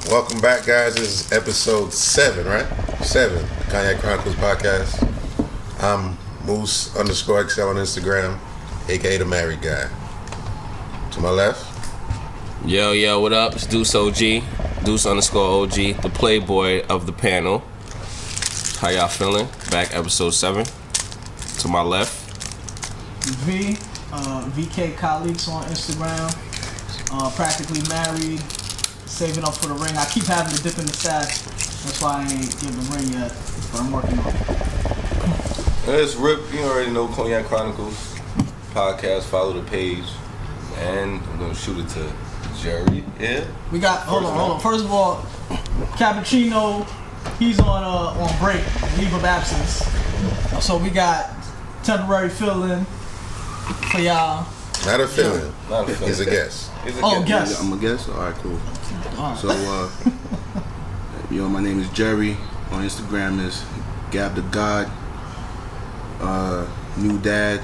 Welcome back, guys. This is episode 7, right? 7, Cognac Chronicles podcast. I'm Moose_XL on Instagram, aka the married guy. To my left. Yo, what up? It's Duce OG, Duce_OG, the playboy of the panel. How y'all feeling? Back episode 7. To my left. VK Colleagues on Instagram. Practically married. Saving up for the ring. I keep having to dip in the sack. That's why I ain't getting the ring yet. But I'm working on it. It's Rip. You already know Cognac Chronicles podcast. Follow the page. And I'm going to shoot it to Jerry. Yeah? We got, hold on. First of all, Cappuccino, he's on break, leave of absence. So we got temporary fill-in for y'all. Not a fill-in. He's a guest. Guest. I'm a guest? Alright, cool. So, my name is Jerry. On Instagram is Gab the God. New dad.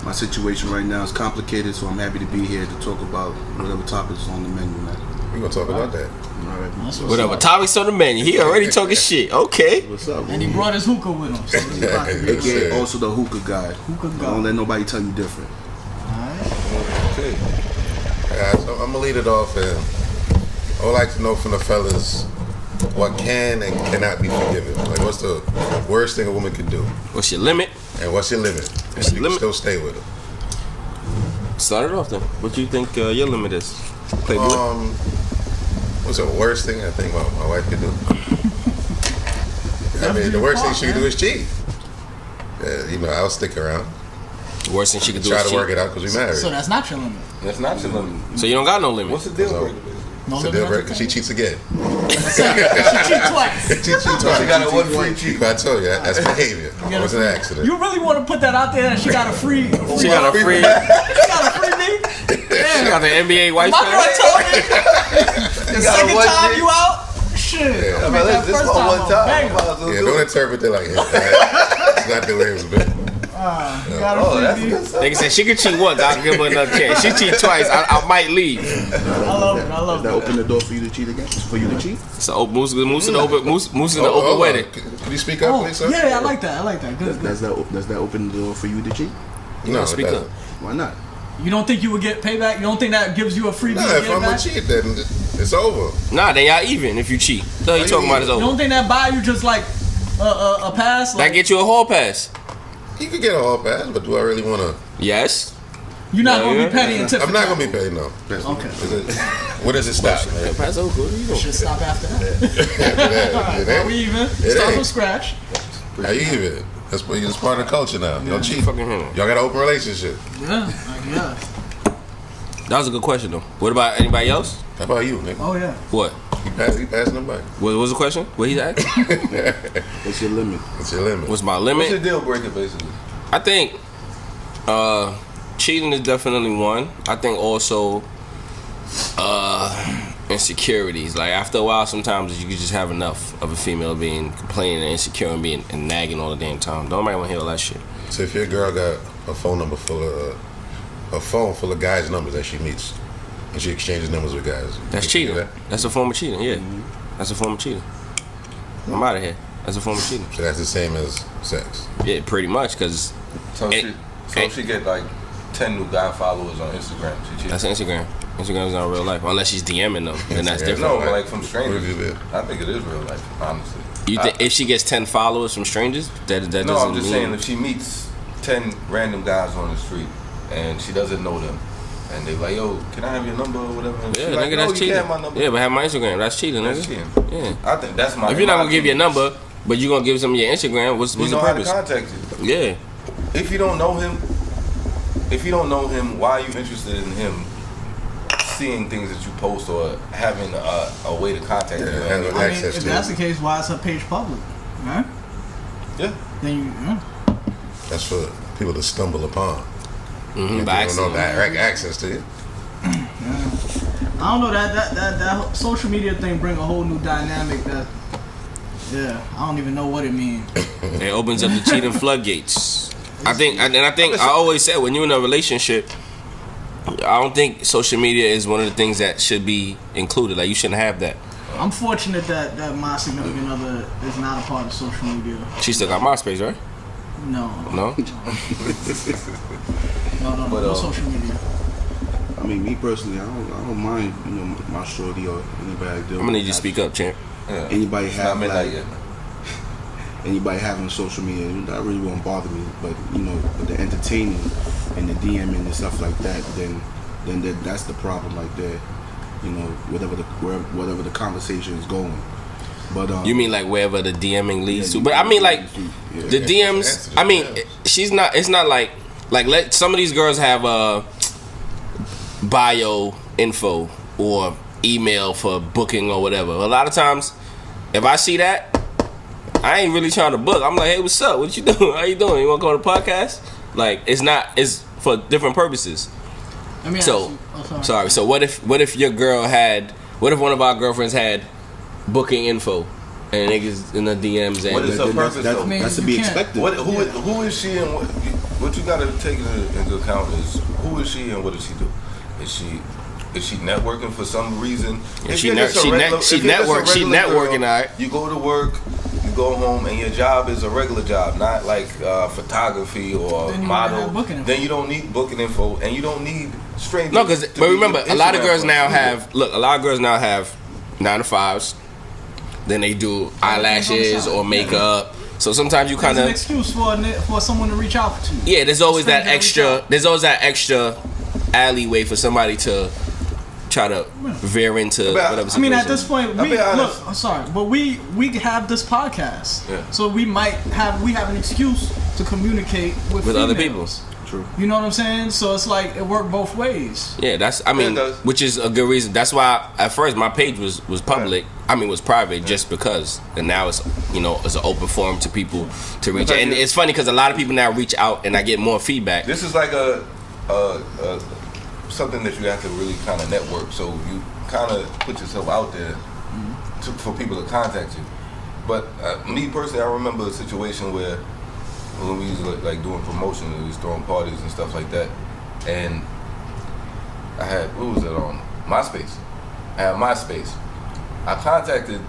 My situation right now is complicated, so I'm happy to be here to talk about whatever topics is on the menu, man. We're going to talk about that. Alright. Whatever topics on the menu. He already talking shit. Okay. What's up? And he brought his hookah with him. So he's about to be AKA also the hookah guy. Don't let nobody tell you different. Okay. So I'm going to lead it off, and I would like to know from the fellas what can and cannot be forgiven. Like, what's the worst thing a woman can do? What's your limit? And what's your limit? What's your you limit? Can still stay with her. Start it off then. What do you think your limit is? Playboy? What's the worst thing I think my wife could do? I mean, the worst thing she could do is cheat. I'll stick around. The worst thing she could do try is to cheat. work it out because we married. So that's not your limit. That's not your limit. So you don't got no limit. What's the deal breaker? No It's a limit. deal breaker. She cheats again. She cheat twice. She cheats twice. She got a one free cheat. I told you, that's behavior. It was an accident. You really want to put that out there that she got a free? She got a free. She got a free me? She got the NBA white My girl shirt. told me the second time you out, shit. Yeah. I mean, that This first one time, Yeah, don't interpret it like it. It's not the way it was been. you got a free me. Nigga said she could cheat once. I'll give her another chance. She cheat twice. I might leave. I love it. Does that open the door for you to cheat again? For you to cheat? So Moose in the open wedding. Can you speak up, please, sir? Yeah, I like that. Good. Does that open the door for you to cheat? No, it Speak up. doesn't. Why not? You don't think you would get payback? You don't think that gives you a free No, to if get I'm back? a cheat, then it's over. Nah, then y'all even if you cheat. So you talking about is You over. don't think that buy you just like a pass? That Like, get you a hall pass. You could get a hall pass, but do I really want to? Yes. you're not Yeah, gonna yeah. be petty and tip. I'm not gonna be paid, no. Okay. Where does it stop? Pass over. What are you doing? Should stop after that. It Are we ain't. even? It Start ain't. from scratch. How you even? That's part of the culture now. You don't cheat. Fucking him. Y'all got an open relationship. Yeah. That was a good question though. What about anybody else? How about you, nigga? Oh yeah. What? You passing them by. What was the question? What he's asking? What's your limit? What's your limit? What's my What's your limit? deal breaker, basically? I think cheating is definitely one. I think also insecurities. Like after a while, sometimes you can just have enough of a female being complaining and insecure and being and nagging all the damn time. Don't nobody want to hear all that shit. So if your girl got a phone full of guys' numbers that she meets, and she exchanges numbers with guys, That's you cheating. do that? That's a form of cheating. Yeah, that's a form of cheating. I'm out of here. That's a form of cheating. So that's the same as sex. Yeah, pretty much. Cause So she get like 10 new guy followers on Instagram. She cheats. that's Instagram. Instagram's not real life unless she's DMing them. Then that's Yeah, different. No, but like from What strangers. have you been? I think it is real life, honestly. You think if she gets 10 followers from strangers, that doesn't No, I'm just mean saying if she meets 10 random guys on the street and she doesn't know them, and they like, yo, can I have your number or whatever? And yeah, she like, nigga, no, that's you cheating. can't have my number. Yeah, but have my Instagram. That's cheating, That's nigga. cheating. Yeah. I think that's my. If you're not my gonna give your opinion. number, but you're gonna give some of your Instagram, what's you the know purpose? how to contact you. Yeah. If you don't know him, why are you interested in him seeing things that you post or having a way to contact you? having I mean, access if to that's it. the case, why is her page public? Right? Yeah. Then you. That's for people to stumble upon. Mm-hmm. They don't know direct access to it. I don't know that social media thing bring a whole new dynamic that. Yeah, I don't even know what it means. It opens up the cheating floodgates. I think I always say when you're in a relationship, I don't think social media is one of the things that should be included. Like, you shouldn't have that. I'm fortunate that my significant other is not a part of social media. She still got MySpace, right? No. No? No social media. I mean, me personally, I don't mind, you know, my shorty or anybody I deal I'm gonna need you to with. speak up, champ. Yeah. Anybody It's have not midnight like, yet. anybody having social media, that really won't bother me. But you know, with the entertaining and the DMing and stuff like that, then that's the problem right there. You know, whatever the conversation is going. But You mean like wherever the DMing leads yeah, to? But I mean, like, yeah. the DMs, I mean, she's not, it's not like let some of these girls have bio info or email for booking or whatever. A lot of times, if I see that, I ain't really trying to book. I'm like, hey, what's up? What you doing? How you doing? You want to go to the podcast? Like, it's for different purposes. Let me ask So, you. Oh, sorry. So what if what if one of our girlfriends had booking info and niggas in the DMs and What is her purpose, though? That's to You be can't. expected. Who is she and what you got to take into account is who is she and what does she do? Is she networking for some reason? Yeah, If she you're just a regular- if you're just a she regular networking, girl, alright. You go to work, you go home, and your job is a regular job, not like photography or Then you model. wouldn't have booking info. Then you don't need booking info, and you don't need strangers. No, because to but be remember, your a lot of Instagram girls now friends. have 9 to 5s. Then they do eyelashes or makeup. So sometimes you kind There's an of excuse for someone to reach out to you. yeah. There's always that Stranger reach extra. out. Alleyway for somebody to try to veer into But whatever I situation. mean, at this point, I'll be honest. look. I'm sorry, but we have this podcast, Yeah. so we have an excuse to communicate with other females. people. True. You know what I'm saying? So it's like it worked both ways. Yeah, I mean, it does. which is a good reason. That's why at first my page was public. I mean, was private just because, and now it's it's an open forum to people to reach. Because And you- it's funny because a lot of people now reach out and I get more feedback. This is like a something that you have to really kind of network. So you kind of put yourself out there for people to contact you. But me personally, I remember a situation where when we was like doing promotion, we was throwing parties and stuff like that, and I had what was it on MySpace? I had MySpace. I contacted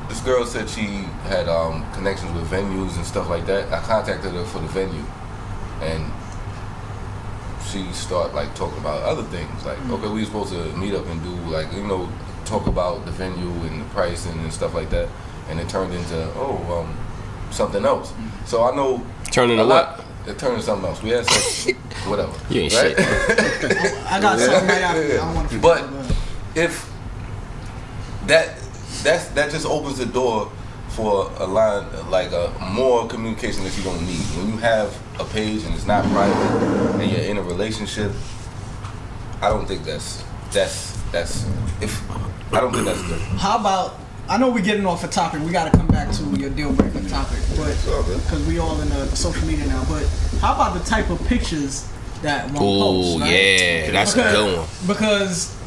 this girl, said she had connections with venues and stuff like that. I contacted her for the venue, and she started like talking about other things. Like, okay, we were supposed to meet up and do like talk about the venue and the pricing and stuff like that, and it turned into something else. So I know Turn into a lot. what? It turned into something else. We had sex, whatever. You ain't right? shit. I got something right after. I don't want to. But if that just opens the door for a line like more communication that you don't need. When you have a page and it's not private and you're in a relationship, I don't think that's I don't think that's good. How about? I know we're getting off a topic. We got to come back to your deal breaker topic, but because we all in social media now. But how about the type of pictures that one posts? Oh Right? yeah, that's a good one. Because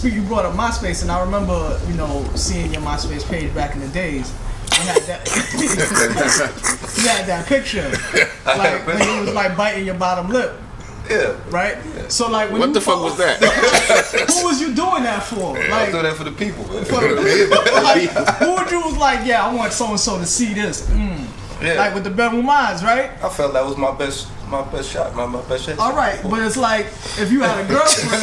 you brought up MySpace, and I remember seeing your MySpace page back in the days. You had that. You had that picture, like when you was like biting your bottom lip. Yeah. Right? So like when What you the fuck was that? Who was you doing that for? I Like do that for the people. Man. like, who would you was like, yeah, I want so and so to see this. Yeah. Like with the bedroom eyes, right? I felt that was my best shot, my best shot. All right, but it's like if you had a girlfriend,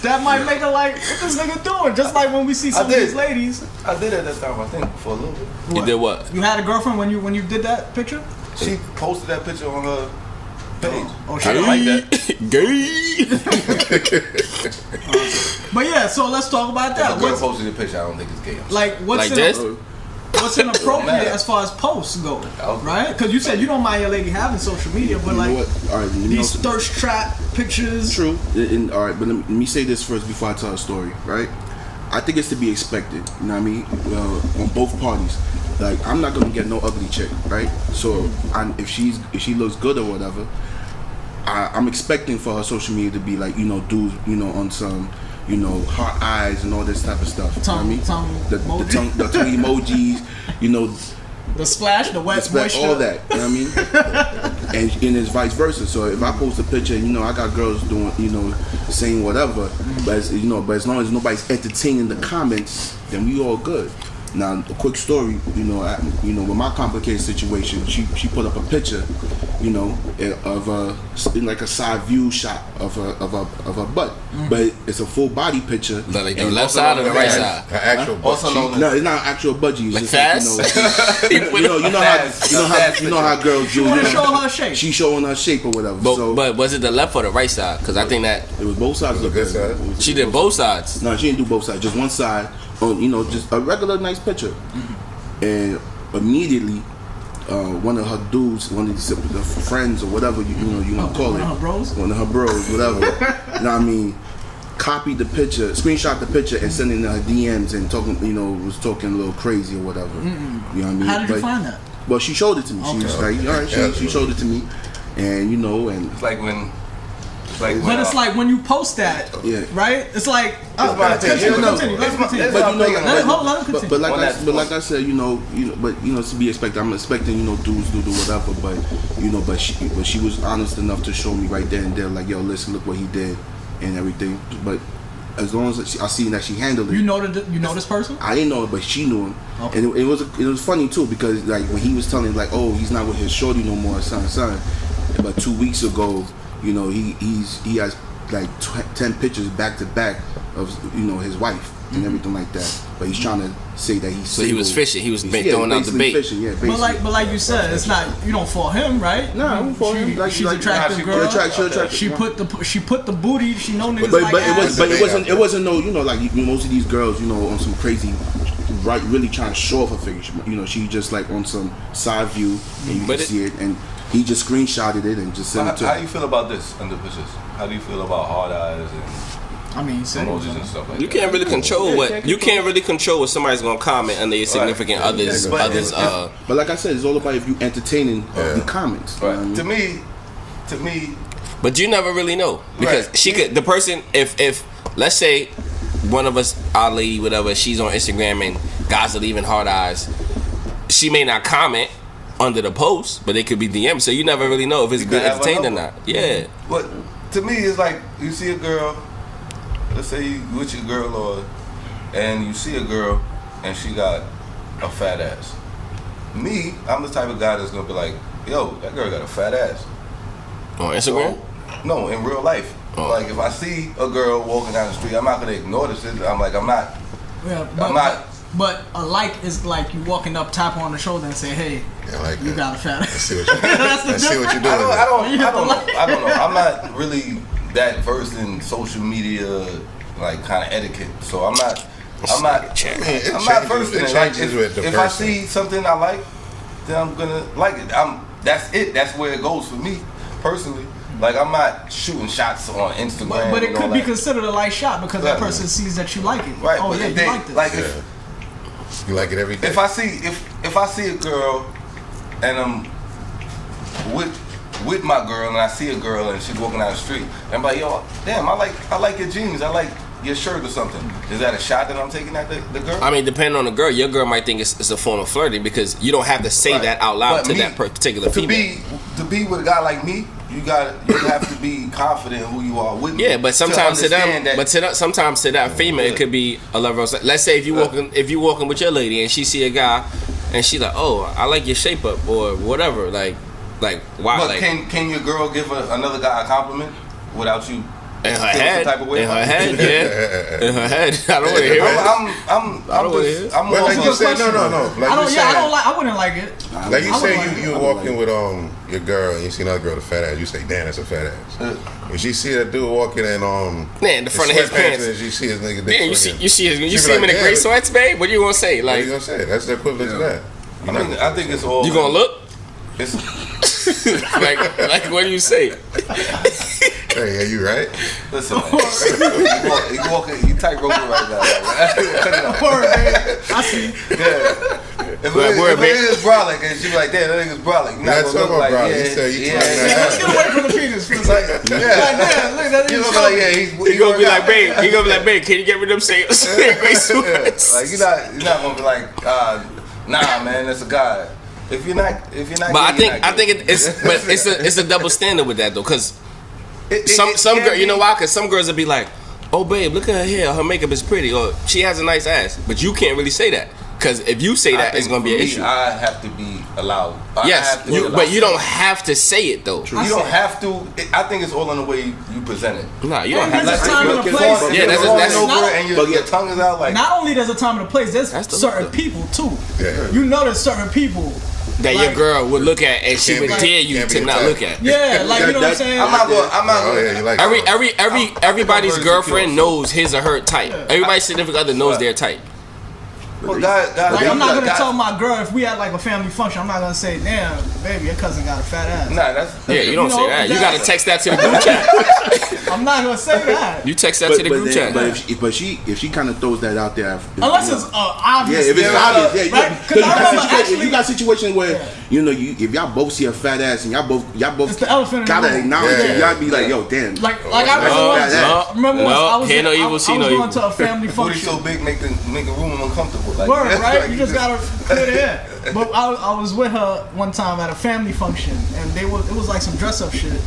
that might make her like, what this nigga doing? Just like when we see some of did. these ladies. I did at that time, I think, for a little bit. You did what? You had a girlfriend when you did that picture? She posted that picture on her page. Oh, I shit. didn't like that. Gay. But yeah, so let's talk about If that. a girl posted a picture, I don't think it's gay. I'm sorry. Like what's Like this? what's inappropriate matter. as far as posts go, Okay. right? Because you said you don't mind your lady having social media, but You like know what? All right, these thirst trap pictures. True. All right, but let me say this first before I tell a story, right? I think it's to be expected, you know what I mean? On both parties. Like, I'm not gonna get no ugly chick, right? So, if she looks good or whatever, I'm expecting for her social media to be like, do, on some, heart eyes and all this type of stuff. Tongue you know what I mean? emoji. The tongue emojis, The splash, the wet moisture, all that. You know what I mean? and it's vice versa. So if I post a picture, and, I got girls doing, saying whatever, but but as long as nobody's entertaining the comments, then we all good. Now, a quick story, with my complicated situation, she put up a picture, of a side view shot of her butt, but it's a full body picture. Like the left side or the right side? Her actual butt. No, it's not actual budgie. Like It's fast? You know how girls do. She want to show her shape. She's showing her shape or whatever. But was it the left or the right side? Because I think that it was both sides. It was a good side. she did both sides. No, she didn't do both sides. Just one side. Just a regular nice picture. And immediately, one of her dudes, one of the friends or whatever you want to call it, one of her bros, whatever. You know what I mean? Copied the picture, screenshot the picture, and sent it in her DMs and talking, was talking a little crazy or whatever. You know what I mean? How did you find that? Well, she showed it to me. She was like, all right, she showed it to me, and and It's like when. But it's like when you post that, right? It's like continue. Let him continue. But like I said, to be expected. I'm expecting, dudes do whatever, but she was honest enough to show me right there and there, like, yo, listen, look what he did and everything. But as long as I seen that she handled it, you know this person? I didn't know it, but she knew him, okay. And it was funny too because like when he was telling like, oh, he's not with his shorty no more, son. But 2 weeks ago, he has like 10 pictures back to back of his wife and everything like that. But he's trying to say that he's so he was fishing. He was throwing out the bait. Fishing, basically. But like you said, it's not, you don't for him, right? No, I don't for him. Like, she's attractive girl. She put the booty. She know niggas but like ass. it wasn't no like most of these girls on some crazy. Right, really trying to show off her figure. She just like on some side view, and you can see it, and he just screenshotted it and just sent it to her. How do you feel about this under pictures? How do you feel about hard eyes and emojis and stuff like You that? can't really control what somebody's gonna comment under your significant others. But like I said, it's all about if you entertaining the comments. Right. To me. But you never really know because she could. The person, if let's say one of us, our lady, whatever, she's on Instagram and guys are leaving hard eyes. She may not comment under the post, but it could be DM. So you never really know if it's been entertained or not. Yeah. But to me, it's like you see a girl. Let's say you with your girl, and you see a girl and she got a fat ass. Me, I'm the type of guy that's gonna be like, yo, that girl got a fat ass. On Instagram? No, in real life. Oh. Like if I see a girl walking down the street, I'm not gonna ignore this. I'm not. Yeah, I'm not. But a like is like you walking up, tap her on the shoulder, and say, "Hey, like you got a fat ass." I see what you're doing. I don't know. I'm not really that versed in social media, like kind of etiquette. So I'm not versed in it. Like if I see something I like, then I'm gonna like it. That's it. That's where it goes for me personally. Like I'm not shooting shots on Instagram. But it could be considered a light shot because that person sees that you like it. Right. Oh yeah, you like this. Like you like it every day. If I see a girl and I'm with my girl and I see a girl and she's walking down the street and I'm like, yo, damn, I like your jeans, I like your shirt or something. Is that a shot that I'm taking at the girl? I mean, depending on the girl, your girl might think it's a form of flirting because you don't have to say that out loud to that particular female. To be with a guy like me, you have to be confident in who you are with me. Yeah, but sometimes to them, sometimes to that female, it could be a level of. Let's say if you walking with your lady and she see a guy, and she like, oh, I like your shape up or whatever, like why? But like, can your girl give another guy a compliment without you? In her head, yeah. In her head. I don't want to hear it. I'm but like you said, no. I wouldn't like it. Like you say, you walking with your girl and you see another girl with a fat ass. You say, damn, that's a fat ass. When she see that dude walking in in the front of his pants, and she see his nigga. Man, you see him in the gray sweats, babe. What you gonna say? Like, what you gonna say? That's the equivalent to that. I think it's all. You gonna look? It's like what do you say? Hey, are you right? Listen, man. you tight roping right now. Cut it off. I see. Yeah. If it is brolic and she be like, damn, that nigga's brolic. You're not gonna look like, let's get away from the penis. Look at that. You're gonna be like, yeah, he gonna be like, babe. He gonna be like, babe, can you get rid of them gray sweats? Like you're not gonna be like, nah, man, that's a guy. If you're not, But I think it's a double standard with that though, because some girl, you know why? Because some girls will be like, "Oh babe, look at her hair, her makeup is pretty," or "She has a nice ass," but you can't really say that. Because if you say that, it's going to be an issue. I have to be allowed. Yes, but you don't have to say it though. You don't have to. I think it's all in the way you present it. Nah, you don't have to. There's a time and a place. Yeah, that's over and your tongue is out like. Not only there's a time and a place, there's certain people too. Yeah. You know, there's certain people that your girl would look at and she would dare you to not look at. Yeah, like you know what I'm saying. I'm not going. Everybody's girlfriend knows his or her type. Everybody's significant other knows their type. Well, I'm not gonna tell my girl if we had like a family function. I'm not gonna say, "Damn, baby, your cousin got a fat ass." Nah, that's you don't say that. You gotta text that to the group chat. I'm not gonna say that. You text that to the group chat. But if she kind of throws that out there, unless it's obvious. Yeah, if it's obvious, right? Because you got situations where if y'all both see a fat ass and y'all both it's the elephant in the gotta room. acknowledge it. Y'all be like, "Yo, damn." Like I remember once I was going to a family function. Booty so big, make the room uncomfortable. Like, word, right? You just gotta clear the air. But I was with her one time at a family function, and it was like some dress up shit,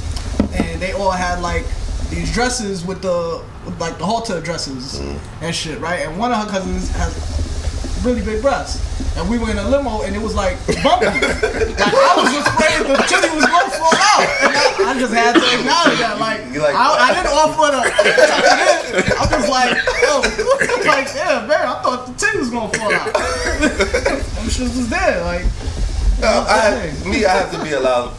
and they all had like these dresses with the halter dresses and shit, right? And one of her cousins has really big breasts, and we were in a limo, and it was like bumpy. Like I was afraid the titty was gonna fall out, and I just had to acknowledge that. Like I didn't offer to tuck it in. I was like, like yeah, man, I thought the titty was gonna fall out. Them shit was there, like. I have to be allowed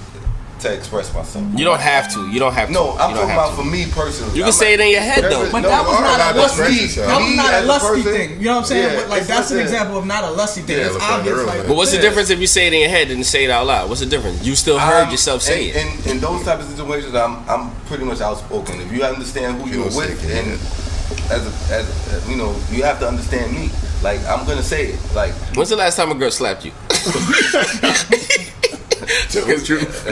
to express myself. You don't have to. No, I'm talking about for me personally. You can say it in your head though. But that was not a lusty. That was not a lusty thing. You know what I'm saying? But like that's an example of not a lusty thing. It's obvious. Like, but what's the difference if you say it in your head and say it out loud? What's the difference? You still heard yourself say it. In those type of situations, I'm pretty much outspoken. If you understand who you're with, and as you know, you have to understand me. Like I'm gonna say it. Like when's the last time a girl slapped you? Tell the truth.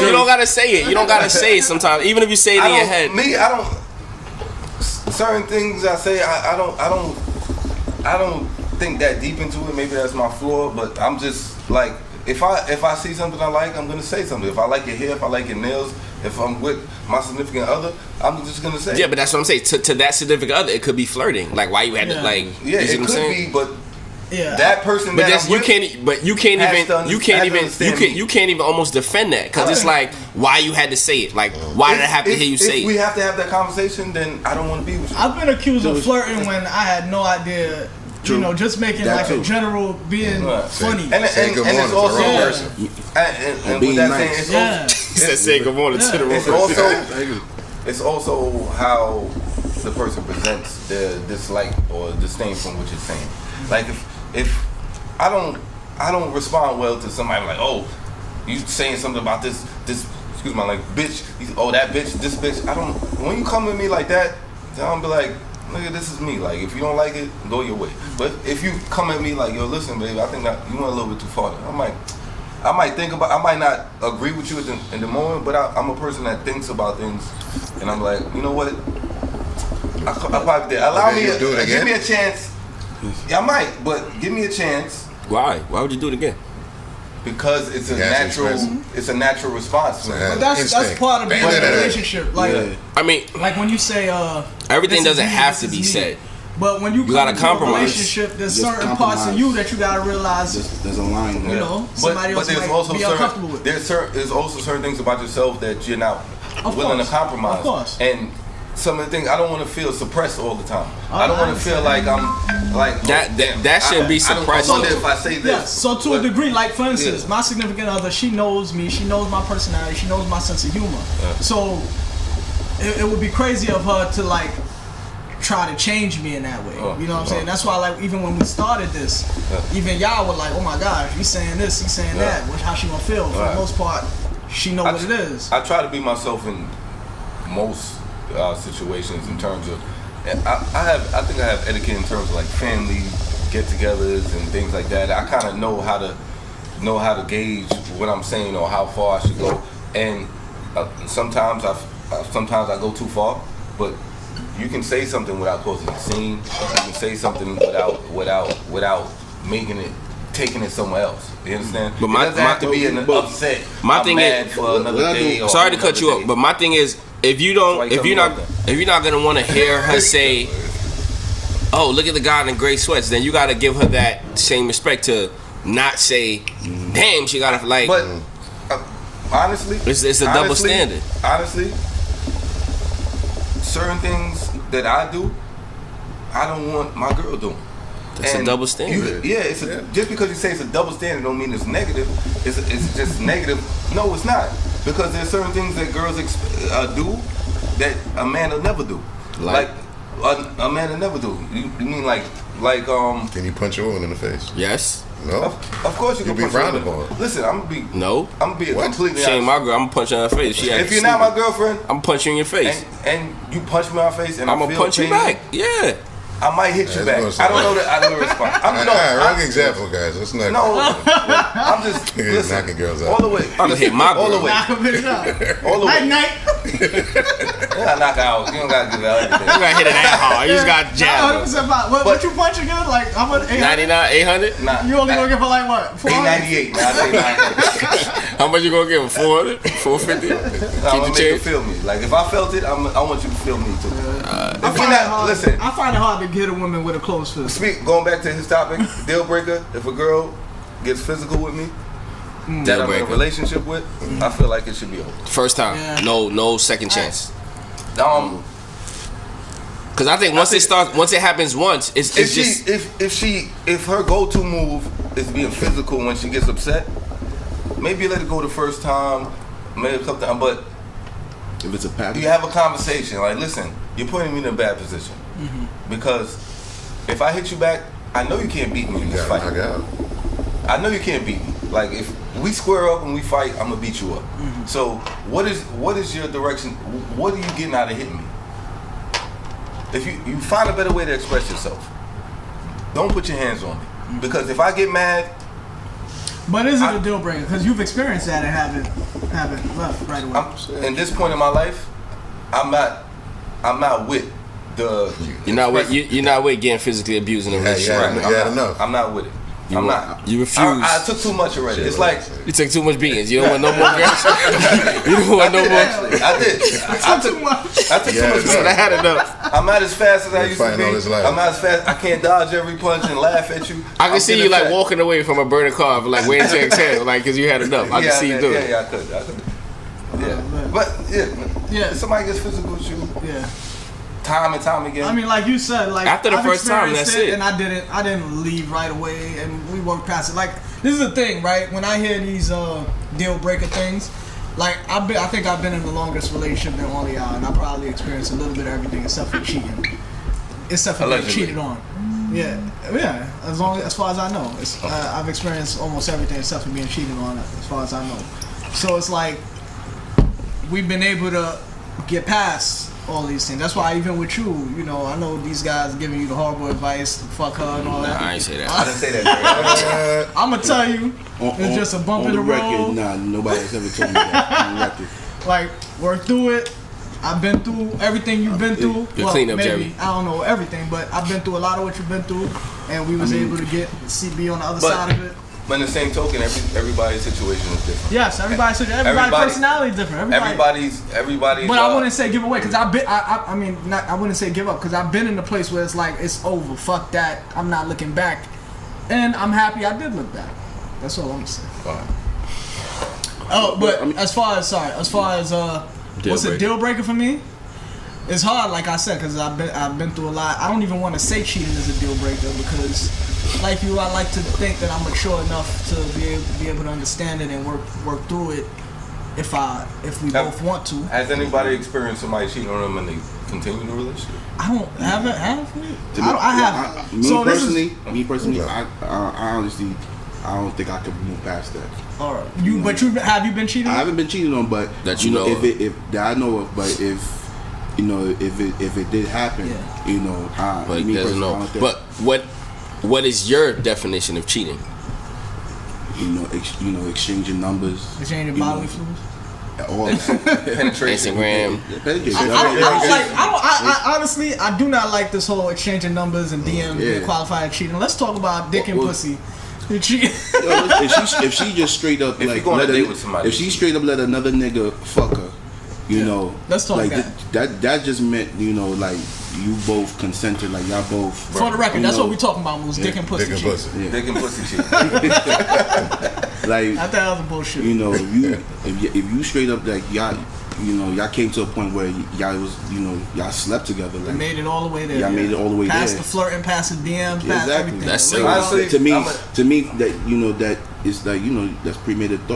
You don't gotta say it. You don't gotta say it sometimes. Even if you say it in your head. I don't. Certain things I say, I don't think that deep into it. Maybe that's my flaw. But I'm just like, if I see something I like, I'm gonna say something. If I like your hair, if I like your nails, if I'm with my significant other, I'm just gonna say. Yeah, but that's what I'm saying. To that significant other, it could be flirting. Like why you had to like. Yeah, you see it what I'm could saying? be, but. Yeah. That person but that you can't even almost defend that because it's like why you had to say it, like why did I have to hear you say it? If we have to have that conversation, then I don't want to be with you. I've been accused of flirting when I had no idea. True. You know, just making that like a general being funny. And it's also and being with that nice. saying, he said say good morning to the room. It's also how the person presents their dislike or disdain from what you're saying. Like if I don't respond well to somebody like, oh, you saying something about this excuse my like bitch, that bitch, this bitch. When you come at me like that, I'll be like, nigga, this is me. Like if you don't like it, go your way. But if you come at me like, yo, listen, baby, I think that you went a little bit too far. I might not agree with you in the moment, but I'm a person that thinks about things, and I'm like, you know what? I probably did. Allow me, give me a chance. Yeah, I might, but give me a chance. Why? Why would you do it again? Because it's a natural response. But that's part of being in a relationship. Like, I mean, like when you say everything doesn't have to be said. But when you gotta compromise. A relationship, there's certain parts of you that you gotta realize. There's a line. You know, somebody else might be uncomfortable with. There's also certain things about yourself that you're not willing to compromise. Of course. And some of the things I don't want to feel suppressed all the time. I don't want to feel like I'm like that shouldn't be suppressed. I wonder if I say this. Yeah, so to a degree, like for instance, my significant other, she knows me, she knows my personality, she knows my sense of humor. Yeah. So it would be crazy of her to like try to change me in that way. You know what I'm saying? That's why like even when we started this, even y'all were like, oh my gosh, he's saying this, he's saying that. How she gonna feel? For the most part, she know what it is. I try to be myself in most situations in terms of, I think I have etiquette in terms of like family get-togethers and things like that. I kind of know how to gauge what I'm saying or how far I should go. And sometimes I go too far, but you can say something without causing a scene. You can say something without making it, taking it somewhere else. You understand? But it doesn't have to be an upset. My thing mad is, for another day. Or sorry to cut you another off, but my thing is, if you're not gonna want to hear her say, "Oh, look at the guy in gray sweats," then you gotta give her that same respect to not say, "Damn, she gotta like." But honestly, it's a double standard. Honestly, certain things that I do, I don't want my girl doing. That's a double standard. Just because you say it's a double standard don't mean it's negative. It's just negative. No, it's not. Because there's certain things that girls do that a man will never do. Like a man will never do. You mean like Can you punch a woman in the face? Yes. No. Of course you can be punch frowned a woman. upon. Listen, I'm gonna be What? completely She ain't honest. my girl. I'm punching her in her face. If you're not my girlfriend, I'm punching you in your face. and you punch me in my face, and I'm I gonna feel punch you pain, back. Yeah. I might hit you back. That's I don't know that I know the response. Wrong example, guys. That's not. No, I'm just listen, knocking girls out. all the way. I'm gonna hit my all the girl. way. Knock a bitch out. All the way. Night. You gotta knock out. You don't gotta give out everything. You gotta hit it that hard. You just got jab. 100%. What you punch again? Like how much? 99, 800. Nah, You only gonna give her like what? 400? 898. Now I say 900. How much you gonna give him? 400, 450. I'm gonna make you feel me. Like if I felt it, I want you to feel me too. If you're not, listen. I find it hard to get a woman with a close fist. Going back to his topic, deal breaker. If a girl gets physical with me, that Deal I'm in a breaker. relationship with, I feel like it should be over. First time. Yeah. No second chance. Because I think once it happens once, it's just. If her go-to move is being physical when she gets upset, maybe let it go the first time, maybe a couple times, but If it's a pattern. you have a conversation. Like, listen, you're putting me in a bad position because if I hit you back, I know you can't beat me in You this gotta fight. knock out. I know you can't beat me. Like if we square up and we fight, I'm gonna beat you up. So what is your direction? What are you getting out of hitting me? If you find a better way to express yourself, don't put your hands on me. Because if I get mad, But is it a deal breaker? Because you've experienced that and haven't left right away. in this point in my life, I'm not with the. You're not with getting physically abused in a relationship. yeah. I'm had not, enough. I'm not with it. I'm not. You refuse. I took too much already. It's like You took too much beatings. You don't want no more girls. You don't want no more. actually, I did. I took too much. Yeah, I had enough. I'm not as fast as I Been used to fighting all be. his life. I'm not as fast. I can't dodge every punch and laugh at you. I can I'm see getting you like upset. walking away from a burning car, like waiting to exhale, like because you had enough. I can see you doing it. Yeah, I could. Yeah, but Yeah. if somebody gets physical with you, Yeah. time and time again. I mean, like you said, like After the I've first time, experienced that's it. and I didn't leave right away, and we worked past it. Like this is the thing, right? When I hear these deal breaker things, like I think I've been in the longest relationship than all y'all, and I probably experienced a little bit of everything except for cheating, except for being Allegedly. cheated on. Yeah. As far as I know, I've experienced almost everything except for being cheated on, as far as I know. So it's like we've been able to get past all these things. That's why even with you, you know, I know these guys giving you the horrible advice, fuck her and all that. I ain't say that. I didn't say that. I'm gonna tell you, it's just a bump in the record, road. nah, nobody has ever told me that on the record. Like work through it. I've been through everything you've been through. You're clean up, maybe Jerry. I don't know everything, but I've been through a lot of what you've been through, and we was able to be on the other But- side of it. But in the same token, everybody's situation is different. Yes, everybody's personality is different. Everybody's. But I wouldn't say give away because I wouldn't say give up because I've been in a place where it's like it's over. Fuck that. I'm not looking back, and I'm happy I did look back. That's all I'm gonna say. Fine. Oh, but as far as what's a deal breaker for me? It's hard, like I said, because I've been through a lot. I don't even want to say cheating is a deal breaker because, like you, I like to think that I'm mature enough to be able to understand it and work through it if we both want to. Has anybody experienced somebody cheating on them and they continue the relationship? I don't have we? To me, I haven't. Me personally, I honestly, I don't think I could move past that. All right. Have you been cheated? I haven't been cheated on, but That you know of. if I know of, but if it did happen, Yeah. you know, But me there's personally, I no. don't think- But what is your definition of cheating? exchanging numbers, Exchanging you know, bodily fluids? All penetration. Instagram. I honestly, I do not like this whole exchanging numbers and DM being qualified as cheating. Let's talk about dick and pussy. If she just straight up If you go on a date with somebody, if she straight up let another nigga fuck her, you know, let's talk like that. that just meant, you know, like you both consented, like y'all both. For the record, that's what we talking about, Moose. Dick and pussy. Dick and pussy. Yeah. Dick and pussy cheating. Like, I thought that was a bullshit. you know, if you straight up like y'all, you know, y'all came to a point where y'all was, you know, y'all slept together. Like, made it all the way there. Y'all made it all the way past there. the flirting, past the DMs, past Exactly. everything. That's Like, it. Honestly, to me, that, you know, that is like, you know, that's premeditated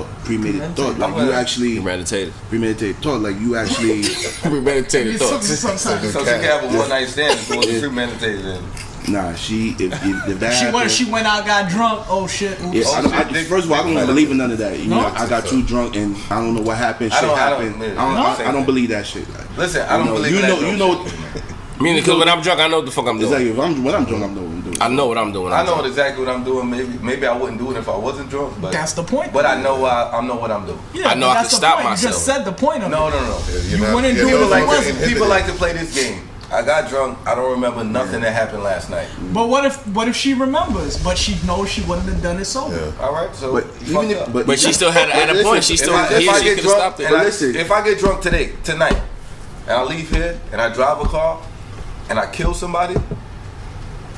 thought. Like you actually premeditated thought. Like you actually premeditated thoughts. Sometimes. So she can have a one night stand before it's premeditated. Nah, if that happened, she went out, got drunk. Oh shit! Oops. Yeah, first of all, I don't believe in none of that. You No? know, I got too drunk and I don't know what happened. Shit happened. I don't believe that shit. Like, Listen, I don't believe you that. know. Meaning, because when I'm drunk, I know what the fuck I'm doing. Exactly. When I'm drunk, I know what I'm doing. I know what I'm doing. I know exactly what I'm doing. Maybe I wouldn't do it if I wasn't drunk. But That's the point. But I know I know what I'm doing. Yeah, I know but I that's can the stop point. You myself. just said the point of No. it. You're You not- wouldn't you're do it not if it like wasn't. to- People like to play this game. I got drunk. I don't remember nothing that happened last night. But what if she remembers, but she knows she wouldn't have done it sober? Yeah. All right, so But fuck even up. if, But she still had at a point. She still if I she get could have drunk, stopped it. and Listen. if I get drunk tonight, and I leave here and I drive a car and I kill somebody,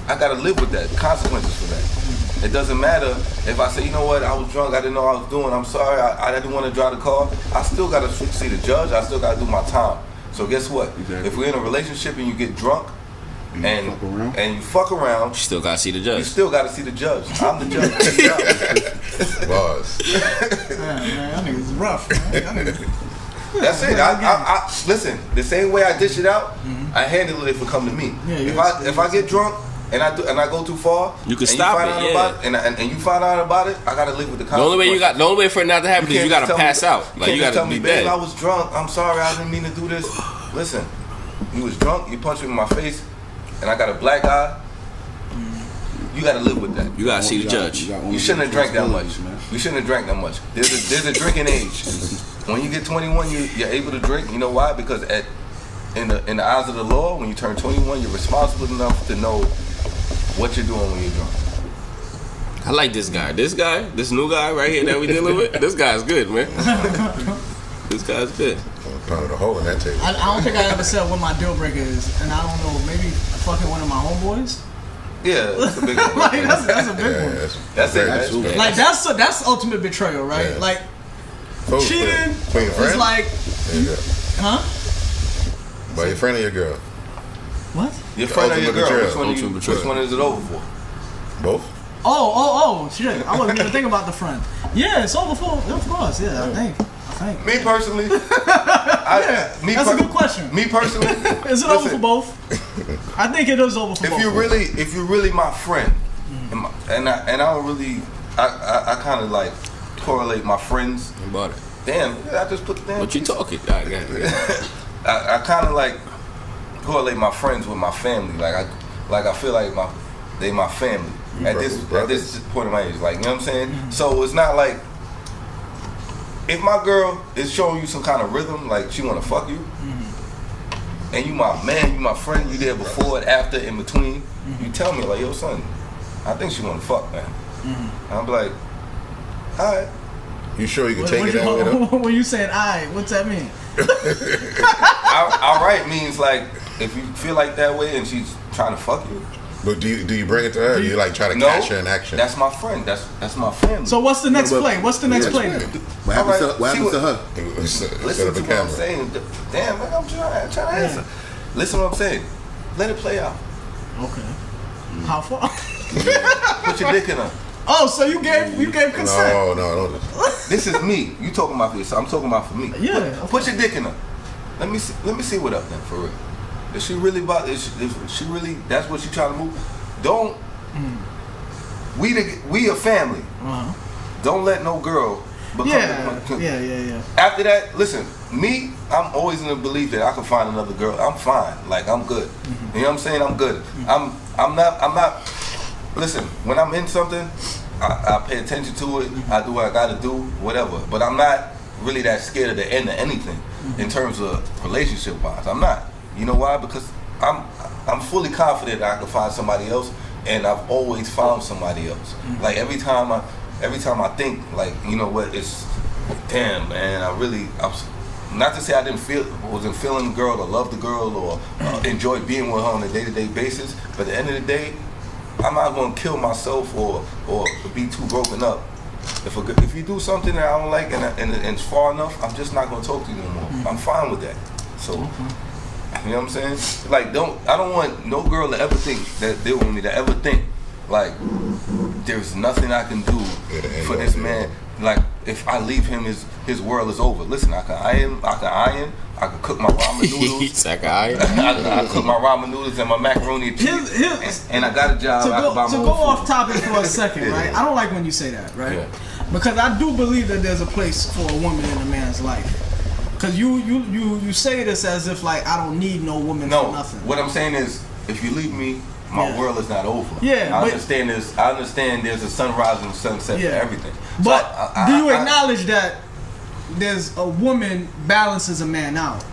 I gotta live with that consequences for that. It doesn't matter if I say, you know what, I was drunk, I didn't know what I was doing, I'm sorry, I didn't want to drive the car. I still gotta see the judge. I still gotta do my time. So guess what? Exactly. If we're in a relationship and you get drunk and you fuck around, You still gotta see the you judge. still gotta see the judge. I'm the judge. Bars. Man, that nigga's rough. Man. That nigga- That's it. I listen. The same way I dish it out, I handle it if it come to me. Yeah, If I get drunk and I go too far, You can and stop find it, out yeah. about it, and you find out about it, I gotta live with the The consequences. only way for it not to happen is you can't gotta just tell pass me- out. Like can't you just gotta tell be me, babe, I dead. was drunk. I'm sorry, I didn't mean to do this. Listen, you was drunk. You punched me in my face, and I got a black eye. You gotta live with that. You gotta see the judge. You shouldn't have drank that much. You shouldn't have drank that much. There's a drinking age. When you get 21, you're able to drink. You know why? Because in the eyes of the law, when you turn 21, you're responsible enough to know what you're doing when you're drunk. I like this guy. This new guy right here that we dealing with. This guy's good, man. This guy's good. Pounded a hole in that table. I don't think I ever said what my deal breaker is, and I don't know, maybe fucking one of my homeboys. Yeah, that's a big one. Like that's a big Yeah, one. That's it. Absolutely. Like that's ultimate betrayal, right? Yeah. Like Food, cheating Between your is friend? like, There you go. huh? By your friend or your girl? What? Your friend or your ultimate girl? betrayal. Which one is it over for? Both? Oh, shit! I wasn't even thinking about the friend. Yeah, it's over for, of course. Yeah, I think. Me personally, That's a good question. Me personally, Is it over for both? I think it is over for both. if you're really my friend, and I don't really, I kind of like correlate my friends. You bought it. Damn, I just put the damn. What you talking? I kind of like correlate my friends with my family. Like I feel like they my family at this point in my age. Like, you know what I'm saying? So it's not like if my girl is showing you some kind of rhythm, like she want to fuck you, and you my man, you my friend, you there before and after, in between. You tell me like, yo, son, I think she want to fuck, man. And I'm like, all right. You sure you can take it that way though? When you saying "I," what's that mean? All right means like if you feel like that way and she's trying to fuck you. But do you bring it to her? Or do you like try to catch her in action? That's my friend. That's my family. So what's the next play? What's the next play? What happens to her? Set Listen up to a what I'm camera. saying. Damn, man, I'm trying to answer. Listen to what I'm saying. Let it play out. Okay. How far? Put your dick in her. Oh, so you gave consent? No. This is me. You talking about for yourself. I'm talking about for me. Yeah. Put your dick in her. Let me see what up then for real. If she really if she really that's what she trying to move. Don't. We a family. Uh-huh. Don't let no girl become. Yeah. After that, listen. Me, I'm always in the belief that I can find another girl. I'm fine. Like I'm good. You know what I'm saying? I'm good. I'm not. Listen, when I'm in something, I pay attention to it. I do what I gotta do, whatever. But I'm not really that scared of the end of anything in terms of relationship wise. I'm not. You know why? Because I'm fully confident that I can find somebody else, and I've always found somebody else. Like every time I think, like, you know what, it's damn, man, I'm not to say I wasn't feeling the girl or love the girl or enjoy being with her on a day-to-day basis, but at the end of the day, I'm not going to kill myself or be too broken up. If you do something that I don't like and it's far enough, I'm just not going to talk to you no more. I'm fine with that. So, you know what I'm saying? Like, I don't want no girl to ever think that they want me to ever think like there's nothing I can do for this man. Like, if I leave him, his world is over. Listen, I can iron, I can cook my ramen noodles. I can cook my ramen noodles and my macaroni and cheese. And I got a job. To go off topic for a second, right? I don't like when you say that, right? Yeah. Because I do believe that there's a place for a woman in a man's life. Because you say this as if, like, I don't need no woman for nothing. What I'm saying is, if you leave me, my world is not over. Yeah, I understand there's a sunrise and sunset for everything. But so do you acknowledge that there's a woman balances a man out?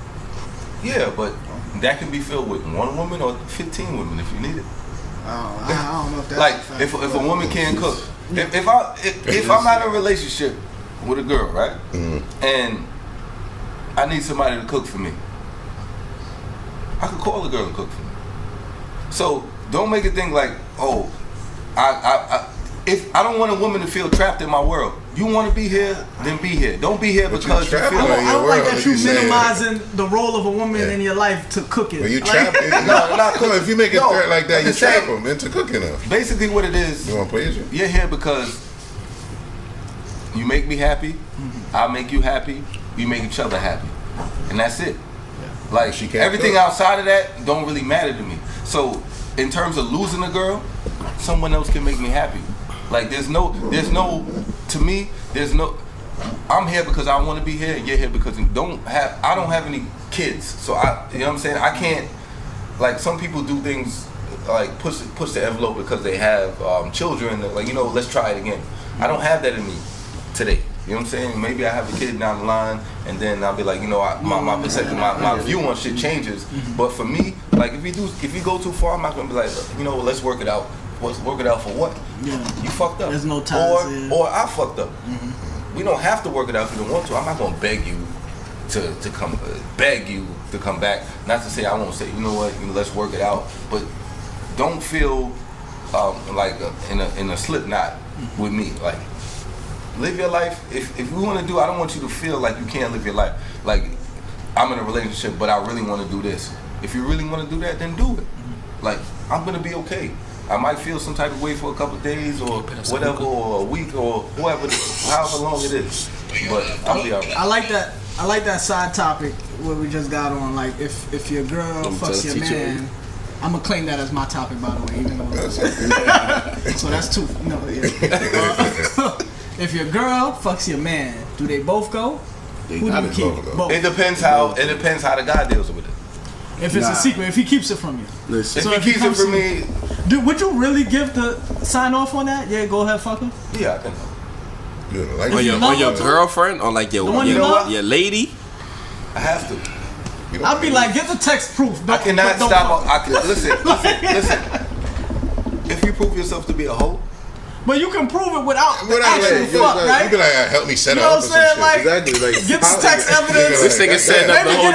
Yeah, but that can be filled with one woman or 15 women if you need it. I don't know if that's like if a woman can't cook. If I'm not in a relationship with a girl, right? And I need somebody to cook for me, I could call a girl to cook for me. So don't make it think like, oh, if I don't want a woman to feel trapped in my world. You want to be here, then be here. Don't be here because you feel. I don't like that you minimizing the role of a woman in your life to cook it. Well, you trap it. No, if you make it threat like that, you trap them into cooking them. Basically, what it is. You want to please you? You're here because you make me happy. I make you happy. We make each other happy, and that's it. Like everything outside of that don't really matter to me. So in terms of losing a girl, someone else can make me happy. Like there's no to me, I'm here because I want to be here, and you're here because I don't have any kids. So you know what I'm saying? I can't, like, some people do things like push the envelope because they have children, like, you know, let's try it again. I don't have that in me today. You know what I'm saying? Maybe I have a kid down the line, and then I'll be like, you know, my perception, my view on shit changes. But for me, like, if you go too far, I'm not gonna be like, you know, let's work it out. Let's work it out for what? Yeah. You fucked up. There's no ties. Or I fucked up. We don't have to work it out if you don't want to. I'm not gonna beg you to come back. Not to say I won't say, you know what, let's work it out. But don't feel like in a slip knot with me. Like, live your life. If you want to do, I don't want you to feel like you can't live your life. Like, I'm in a relationship, but I really want to do this. If you really want to do that, then do it. Like, I'm gonna be okay. I might feel some type of way for a couple of days or whatever, or a week or whatever, however long it is. But I'll be alright. I like that side topic where we just got on. Like, if your girl fucks your man, I'm gonna claim that as my topic, by the way. Even though so that's two. No, yeah. If your girl fucks your man, do they both go? Who do you keep? Both. It depends how the guy deals with it. If it's a secret, if he keeps it from you. Listen. If he keeps it from me, would you really give the sign off on that? Yeah, go ahead, fuck him. Yeah, I think. On your girlfriend or like your lady? I have to. I'd be like, get the text proof. I cannot stop. Listen. If you prove yourself to be a hoe. But you can prove it without the actual fuck, right? You be like, help me set up. You know what I'm saying? Like, exactly. Like, get the text evidence. This nigga setting up the whole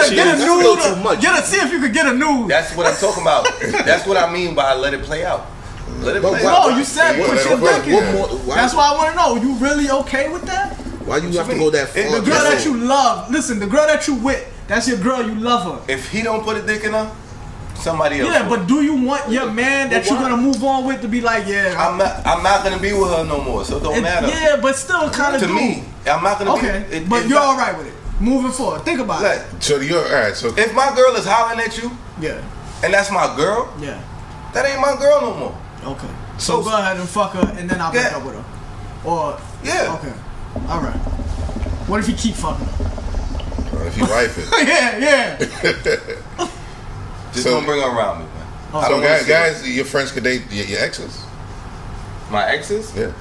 shit. See if you could get a nude. That's what I'm talking about. That's what I mean by let it play out. Let it play out. No, you said put your dick in. That's why I want to know. You really okay with that? Why you have to go that far? The girl that you love. Listen, the girl that you with. That's your girl. You love her. If he don't put a dick in her, somebody else. Yeah, but do you want your man that you're gonna move on with to be like, I'm not gonna be with her no more, so it don't matter. Yeah, but still kind of to me, I'm not gonna. Okay, but you're all right with it. Moving forward, think about it. So you're all right. So if my girl is hollering at you, and that's my girl, that ain't my girl no more. Okay, so go ahead and fuck her, and then I'll break up with her. Or okay, all right. What if you keep fucking her? Or if you wife it? yeah. Just don't bring her around me, man. So guys, your friends could date your exes? My exes? Yeah.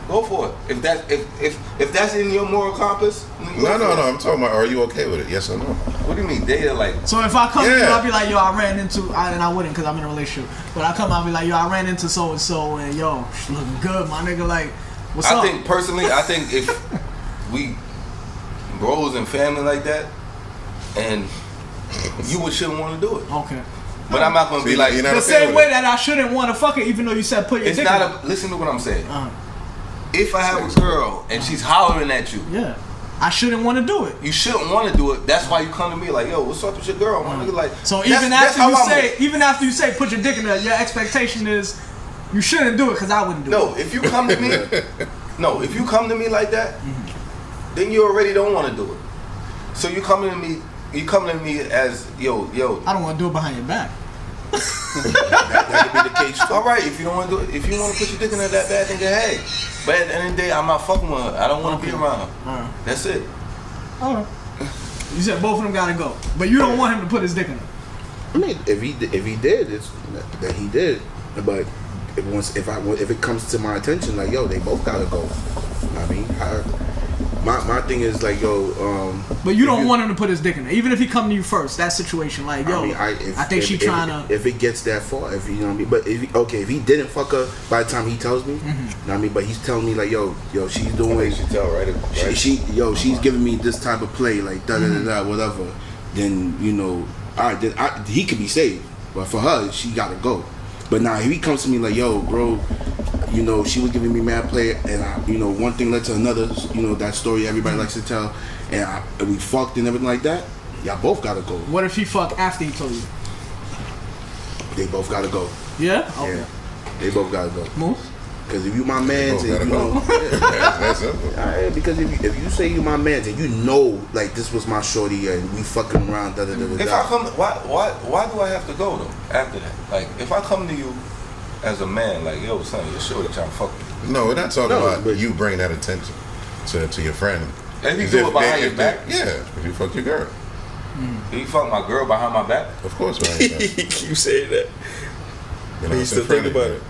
Go for it. If that's in your moral compass. No. I'm talking about, are you okay with it? Yes or no? What do you mean? They are like. So if I come to you, Yeah. I'll be like, yo, I ran into, and I wouldn't because I'm in a relationship. But I come, I'll be like, yo, I ran into so and so, and yo, she looking good, my nigga. Like, what's up? I think personally, if we bros and family like that, and you shouldn't want to do it. Okay. But I'm not gonna be like you're not The okay same with way it. that I shouldn't want to fuck it, even though you said put your it's dick not in. a. Listen to what I'm saying. Uh-huh. If I have a girl and she's hollering at you, Yeah. I shouldn't want to do it. you shouldn't want to do it. That's why you come to me like, yo, what's up with your girl? My nigga, like. So that's- even that's after how you I'm say, even after you say put your dick in there, your expectation is you shouldn't do it because I wouldn't do No, it. if you come to me, if you come to me like that, then you already don't want to do it. So you coming to me as yo. I don't want to do it behind your back. That could be the case too. All right, if you don't want to do it, if you want to put your dick in there that bad, then go ahead. But at the end of the day, I'm not fucking with her. I don't want to be around her. Alright. That's it. Alright. You said both of them gotta go, but you don't want him to put his dick in it. I mean, if he did, it's that he did. But if it comes to my attention, like yo, they both gotta go. I mean, my thing is like yo. But you don't want him to put his dick in it, even if he come to you first. That situation, like yo, I mean, I think she trying to. If it gets that far, if you know what I mean. But if he didn't fuck her by the time he tells me, you know what I mean. But he's telling me like yo, she's doing. She tell right. She's giving me this type of play, like da da da da, whatever. Then you know, all right, then he could be saved. But for her, she gotta go. But now if he comes to me like, yo, bro, you know, she was giving me mad play, and you know, one thing led to another. You know, that story everybody likes to tell, and we fucked and everything like that. Y'all both gotta go. What if he fuck after he told you? They both gotta go. Yeah. Okay. Yeah, they both gotta go. Moose. Because if you my man's Both and you gotta know, That's simple. alright, because if you say you my man's and you know like this was my shorty and we fucking around da da da da. If I come, why do I have to go though? After that, like if I come to you as a man, like yo, son, you're sure that y'all fuck me. No, we're not talking No, about but- you bring that attention to your friend. And you As do it behind your back? Yeah, if you fuck your girl. You fuck my girl behind my back? Of course, behind your back. keep saying that. You know, You it's still in front think of about you. it?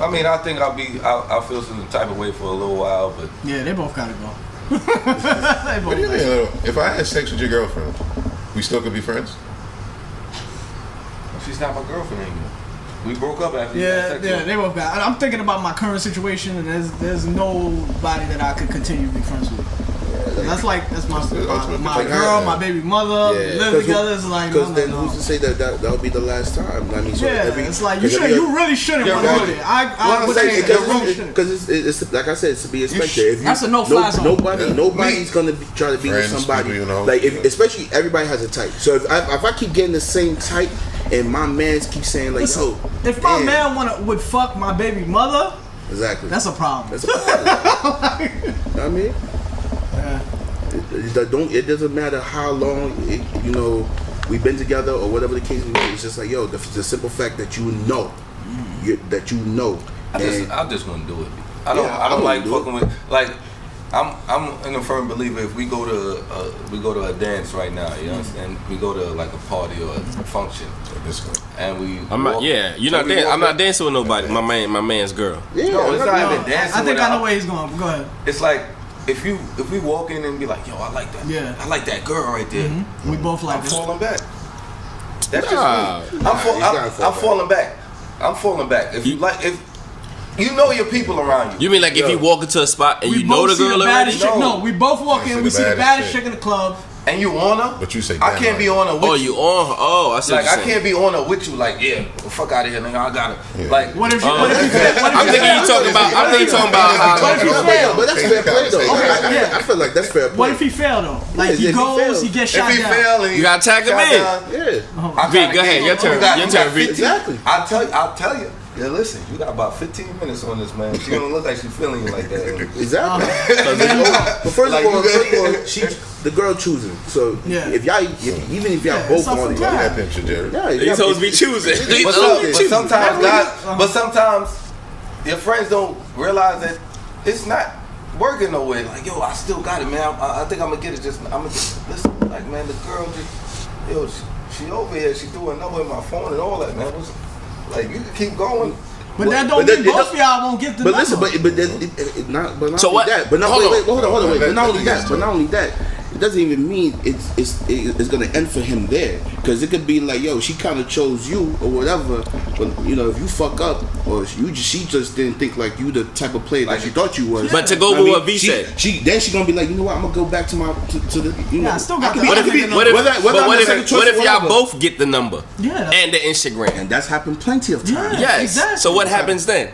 I mean, I think I'll feel some type of way for a little while, but Yeah, they both gotta go. They both What do you gotta mean? If I had sex with your girlfriend, we still could be friends? she's not my girlfriend anymore. We broke up after you had Yeah, sex yeah, with they both got. I'm thinking about my current situation, and there's nobody that I could continue to be friends with. That's my Like, girl, my baby mother. We live together. It's like, because I'm then like, who's to say that would be the last time? I mean, so yeah, it's like you really shouldn't want to do it. I would say you really shouldn't. because it's like I said, it's to be expected. If you, That's a no-fly zone. Nobody's gonna try to be with Friends, somebody. people you know. Like especially everybody has a type. So if I keep getting the same type, and my mans keep saying like, Listen, yo, if my damn. man would fuck my baby mother, exactly, that's a problem. that's a problem. I mean. It doesn't matter how long we've been together or whatever the case may be. It's just like the simple fact that you know I just wouldn't do it. I I don't like wouldn't do fucking with like. I'm a firm believer. If we go to a dance right now, you understand? We go to like a party or a function, This one. and we. I'm not. walk- Yeah, you're not. we walk I'm not up- dancing with nobody. My man's girl. yeah, No, it's not even No, dancing. I think with I her. know where he's going. Go ahead. It's like if we walk in and be like, yo, I like that. Yeah. I like that girl right there. We both like I'm it. falling back. That's Nah. just me. you gotta fall I'm falling back. I'm falling back. If you know your people around you. You mean like if you walk into a spot and We you know both the see girl the already? baddest chick. No, we both walk in. We see the baddest chick in the club. and you on her, But you say I can't be on her with Oh, you. you on her? Oh, I see. Like what I you're can't saying. be on her with you. Like fuck out of here, nigga. I got her. Yeah. Like What if you? I'm thinking you talking about. I'm thinking you talking about how. What if he failed? but that's fair play though. Okay, I feel like that's fair play. What if he failed though? Like Yeah, he if he goes, fails. he gets if shot he down. fail and You gotta tag him shot in. down, Yeah, I V, gotta go ahead. keep- Your turn. you got Your turn, V. 15 exactly. I'll tell you. Yeah, listen, you got about 15 minutes on this, man. She don't look like she's feeling you like that. Exactly. But first Like, of all, you the girl choosing. So Yeah. if y'all, even if y'all Yeah, both it's up on for it, grabs. That picture, Jerry. yeah, if He y'all- supposed to be choosing. But sometimes, Uh-huh. but sometimes your friends don't realize that it's not working nowhere. Like, yo, I still got it, man. I think I'm gonna get it. Listen, like, man, the girl she over here. She doing number in my phone and all that, man. Like, you can keep going. But that don't mean both of y'all won't get the number. Listen, not So only what? that. But not Hold on. hold on. But not only that. Yes, But not only that. It doesn't even mean it's gonna end for him there, because it could be like, yo, she kind of chose you or whatever, but you know, if you fuck up or she just didn't think like you the type of player that she thought you was. But to go with what V said, then she gonna be like, you know what, I'm gonna go back to the you know. I still got what if y'all both get the number and the Instagram? And that's happened plenty of times. Yes. Exactly. So what happens then?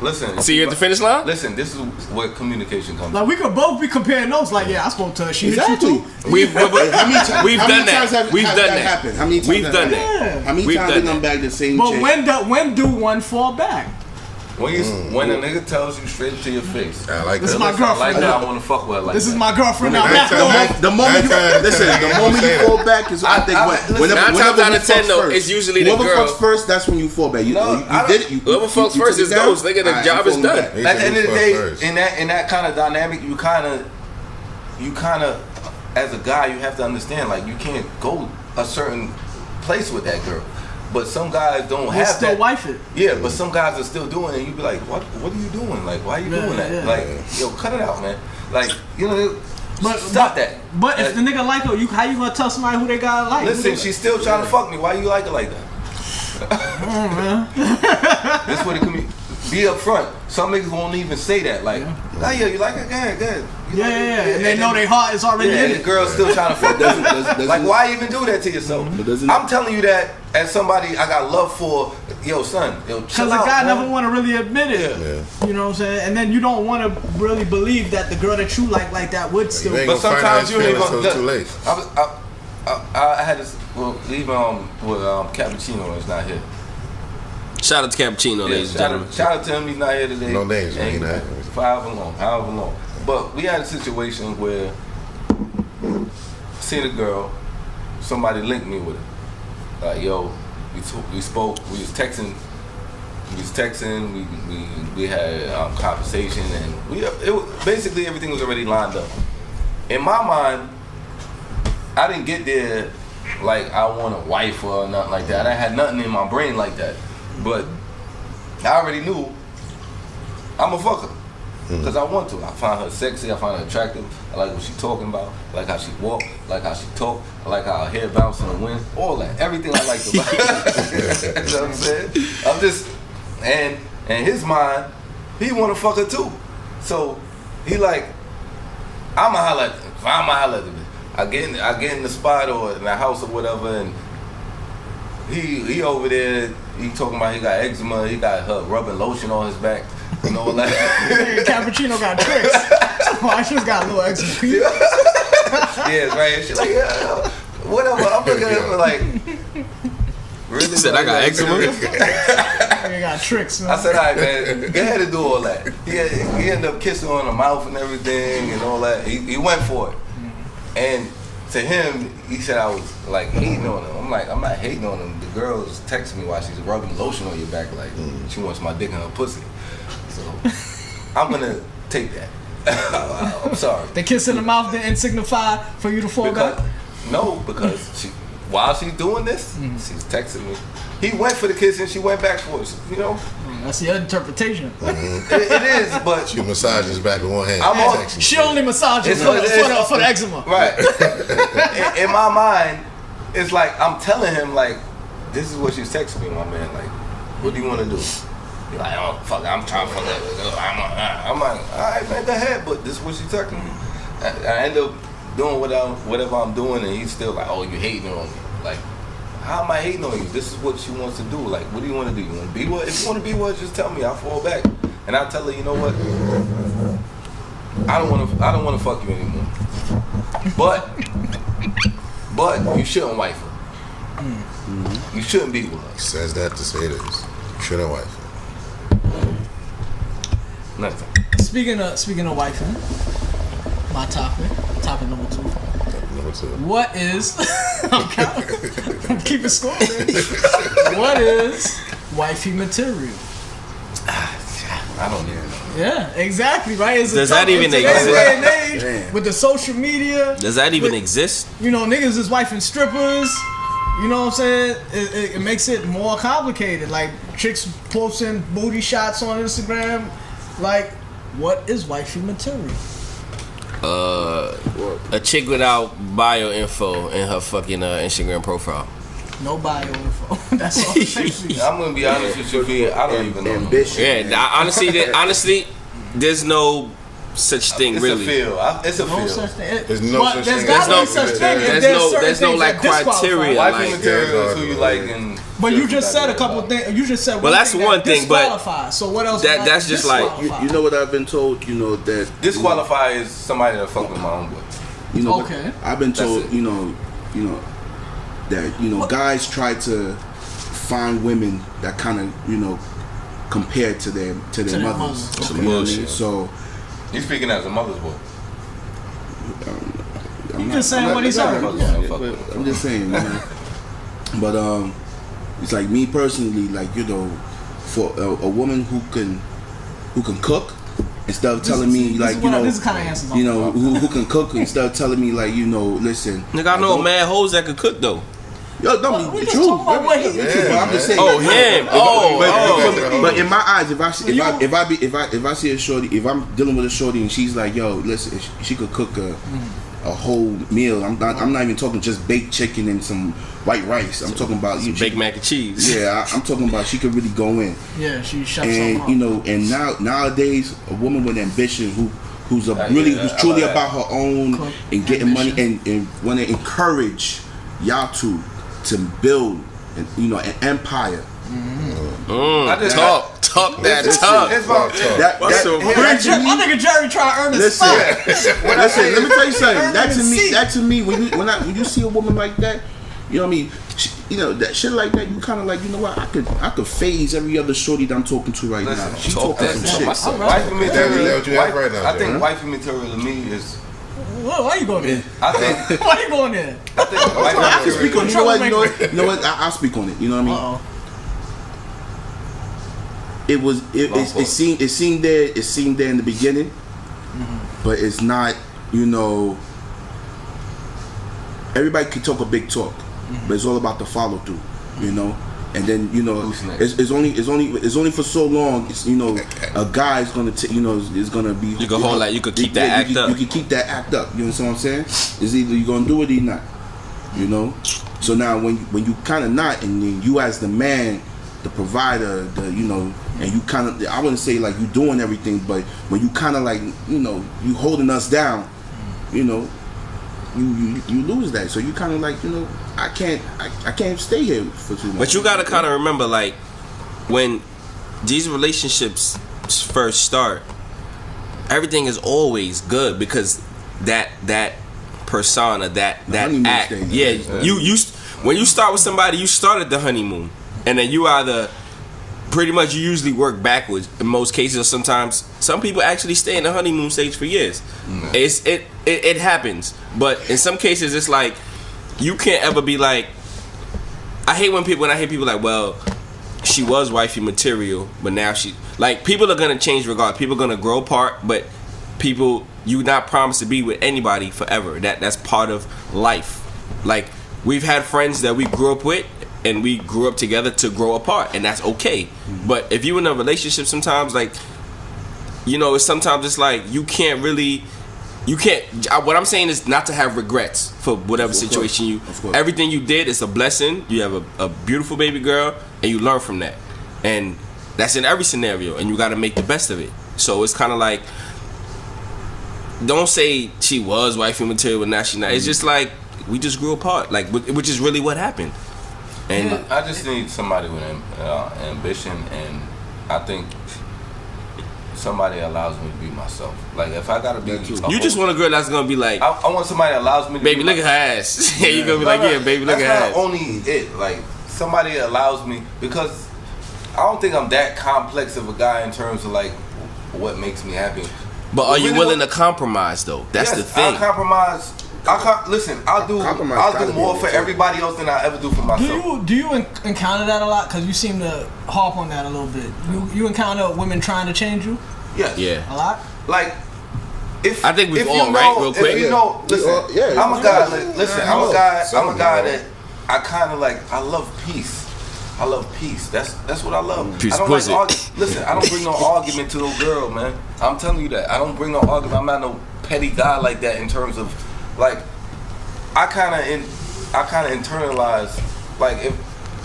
Listen. See you at the finish line? Listen, this is where communication comes. Like we could both be comparing notes. Like, yeah, I spoke to her. She hit you too. We've done that. How many times have that happened? How many times We've done that. How many times did them back the same But chick? when do one fall back? When a nigga tells you straight to your face, I like This that. is my girlfriend. like that, I want to fuck with her like This that. is my girlfriend now. The moment you fall back is, I think, Nine times out of 10 though, it's usually the whoever girl. fucks first, that's when you fall back. You did it. Whoever fucks first is those. Nigga, the job is done. At the end of the day, in that kind of dynamic, you kind of, as a guy, you have to understand, like, you can't go a certain place with that girl. But some guys don't have that. Still wife it. Yeah, but some guys are still doing it. And you be like, what are you doing? Like, why are you doing that? Yeah. Like, yo, cut it out, man. Like, you know, stop that. But if the nigga like her, how you gonna tell somebody who they gotta like? Listen, she's still trying to fuck me. Why you like her like that? This what it can be. Be up front. Some niggas won't even say that. Like, oh yeah, you like her? Good. Yeah. And they know their heart is already in and it. the girl's still trying to fuck. Like, why even do that to yourself? I'm telling you that as somebody I got love for. Yo, son, yo, chill Because out. the guy man. never want to really admit it. Yeah. You know what I'm saying? And then you don't want to really believe that the girl that you like that would still. You ain't But gonna find out sometimes his you ain't feelings gonna. till Look, it's too late. I had this. Well, even with Cappuccino is not here. Shout out to Cappuccino, ladies and gentlemen. Shout out to him. He's not here today. No names, man, And he not. however long. But we had a situation where I seen a girl. Somebody linked me with her. Like, yo, we spoke. We was texting. We had conversation, and basically everything was already lined up. In my mind, I didn't get there like I want a wife or nothing like that. I had nothing in my brain like that. But I already knew I'm a fucker. Because I want to. I find her sexy. I find her attractive. I like what she's talking about. I like how she walk. I like how she talk. I like how her hair bounce in the wind. All that. Everything I like about her. You know what I'm saying? I'm just, and in his mind, he want to fuck her too. So he like, I'ma holler at them. I get in the spot or in the house or whatever, and he over there. He talking about he got eczema. He got her rubbing lotion on his back. You know, like Cappuccino got tricks. I just got a little eczema. yeah, right. She's like, yeah, whatever. I'm looking at him like, really? He said I got eczema. He got tricks, man. I said, all right, man, go ahead and do all that. He ended up kissing her on the mouth and everything and all that. He went for it. And to him, he said I was like hating on him. I'm like, I'm not hating on him. The girl was texting me while she's rubbing lotion on your back, like she wants my dick in her pussy. So I'm gonna take that. I'm sorry. The kiss in the mouth didn't signify for you to fall back? No, because while she's doing this, she's texting me. He went for the kiss and she went back for it. You know, that's your interpretation. it is, but She massages back with one hand. She only massages It's for the eczema. right. in my mind, it's like I'm telling him like, this is what she's texting me, my man. Like, what do you want to do? He's like, oh fuck, I'm trying to fuck that girl. I'm like, all right, man, go ahead. But this is what she's texting me. I end up doing whatever I'm doing, and he's still like, oh, you hating on me? Like, how am I hating on you? This is what she wants to do. Like, what do you want to do? You want to be what? If you want to be what, just tell me. I'll fall back, and I'll tell her, you know what? I don't want to fuck you anymore. But you shouldn't wife her. You shouldn't be with her. Says that to say this. Shouldn't wife. Nothing. Speaking of wifing, my topic number 2. Number 2. What is I'm keeping score, man. What is wifey material? I don't even know. Yeah, exactly, right? Does that even in today's exist? day and age, with the social media. Does that even exist? You know, niggas is wifing strippers. You know what I'm saying? It makes it more complicated. Like, chicks posting booty shots on Instagram. Like, what is wifey material? A chick without bio info in her fucking Instagram profile. No bio info. That's all it takes. I'm gonna be honest with you, B. I don't even know. Ambition. Yeah, honestly, there's no such thing It's really. a feel. It's a No feel. such thing. There's no such There's thing. gotta There's be no- such thing. if there's no certain like things that criteria. disqualify. Wifey Like- material is who you like and. But you just said a couple things. You just said Well, that's thing one that thing, but disqualifies. So what else? that's just like- disqualify? You know what I've been told? You know that Disqualify is somebody that fuck with my own boy. You know, Okay. I've been told, That's it. you know, that guys try to find women that kind of, compare to their their mothers. mothers. Some You know what I mean? bullshit. So You speaking as a mother's boy. I'm just saying what he said. Yeah, but I'm just saying, man. But it's like me personally, like for a woman who can cook. Instead of telling me like this is kind of answers. who can cook, instead of telling me like listen, Nigga, I know mad hoes that could cook though. Yo, We don't be just true. talking about what he- But I'm just saying. Oh, him. But in my eyes, if I see a shorty, if I'm dealing with a shorty and she's like, yo, listen, she could cook a whole meal. I'm not even talking just baked chicken and some white rice. I'm talking about Baked mac and cheese. Yeah, I'm talking about she could really go in. Yeah, she shuts And something up. and nowadays a woman with ambition who's yeah, truly I like about her own Cook, and getting money ambition. and want to encourage y'all to build an empire. Talk that talk. It's about That What's so that My to me, nigga Jerry trying to earn his listen, spot. listen. Let me tell you something. Earn That his to me, seat. when you see a woman like that, you know what I mean. That shit like that, you kind of like, you know what? I could phase every other shorty that I'm talking to right now. Listen, She talk talking that some shit. shit. Myself. wifey Is that what you have right now, I think Jerry? wifey material to me is. Why you going there? I think Why you going there? I think wifey I can speak on material. it. You know what? I'll speak on it. You know what I mean? Uh-oh. It seemed there in the beginning, but it's not. Everybody can talk a big talk, but it's all about the follow through. And then Who's next? it's only for so long. It's a guy is gonna is gonna be. You can hold that. You could keep that act up. You can keep that act up. You know what I'm saying? It's either you're gonna do it or you're not. So now when you kind of not, and then you as the man, the provider, and you kind of, I wouldn't say like you doing everything, but when you kind of like you holding us down, you lose that. So you kind of like I can't stay here for too long. But you gotta kind of remember, like, when these relationships first start, everything is always good because that persona, that honeymoon act, stage. yeah. You when you start with somebody, you start at the honeymoon, and then you either pretty much you usually work backwards in most cases, or sometimes some people actually stay in the honeymoon stage for years. It happens, but in some cases it's like you can't ever be like. I hate when I hear people like, well, she was wifey material, but now she like people are gonna change regard. People are gonna grow apart, but you not promised to be with anybody forever. That's part of life. Like we've had friends that we grew up with and we grew up together to grow apart, and that's okay. But if you in a relationship, sometimes like sometimes it's like you can't. What I'm saying is not to have regrets for whatever situation everything you did is a blessing. You have a beautiful baby girl, and you learn from that, and that's in every scenario, and you got to make the best of it. So it's kind of like, don't say she was wifey material, but now she not. It's just like we just grew apart, like which is really what happened. And I just need somebody with ambition, and I think somebody allows me to be myself. Like if I gotta be, you just want a girl that's gonna be like, I want somebody that allows me to baby, be look at her ass. Yeah, you gonna be like, yeah, baby, look at her That's ass. not only it. Like somebody that allows me, because I don't think I'm that complex of a guy in terms of like what makes me happy. But are you willing to compromise though? That's the thing. I compromise. Listen, I'll do more for everybody else than I ever do for myself. Do you encounter that a lot? Because you seem to harp on that a little bit. You encounter women trying to change you? Yes. Yeah. A lot? Like, if I think we've if all, you know, right? Real quick. If you know, listen, I'm a guy. Listen, I'm a guy. Some I'm a guy that I kind of like. I love peace. I love peace. That's what I love. Peace I don't pussy. listen, I don't bring no argument to no girl, man. I'm telling you that. I don't bring no argument. I'm not no petty guy like that in terms of like I kind of internalize like if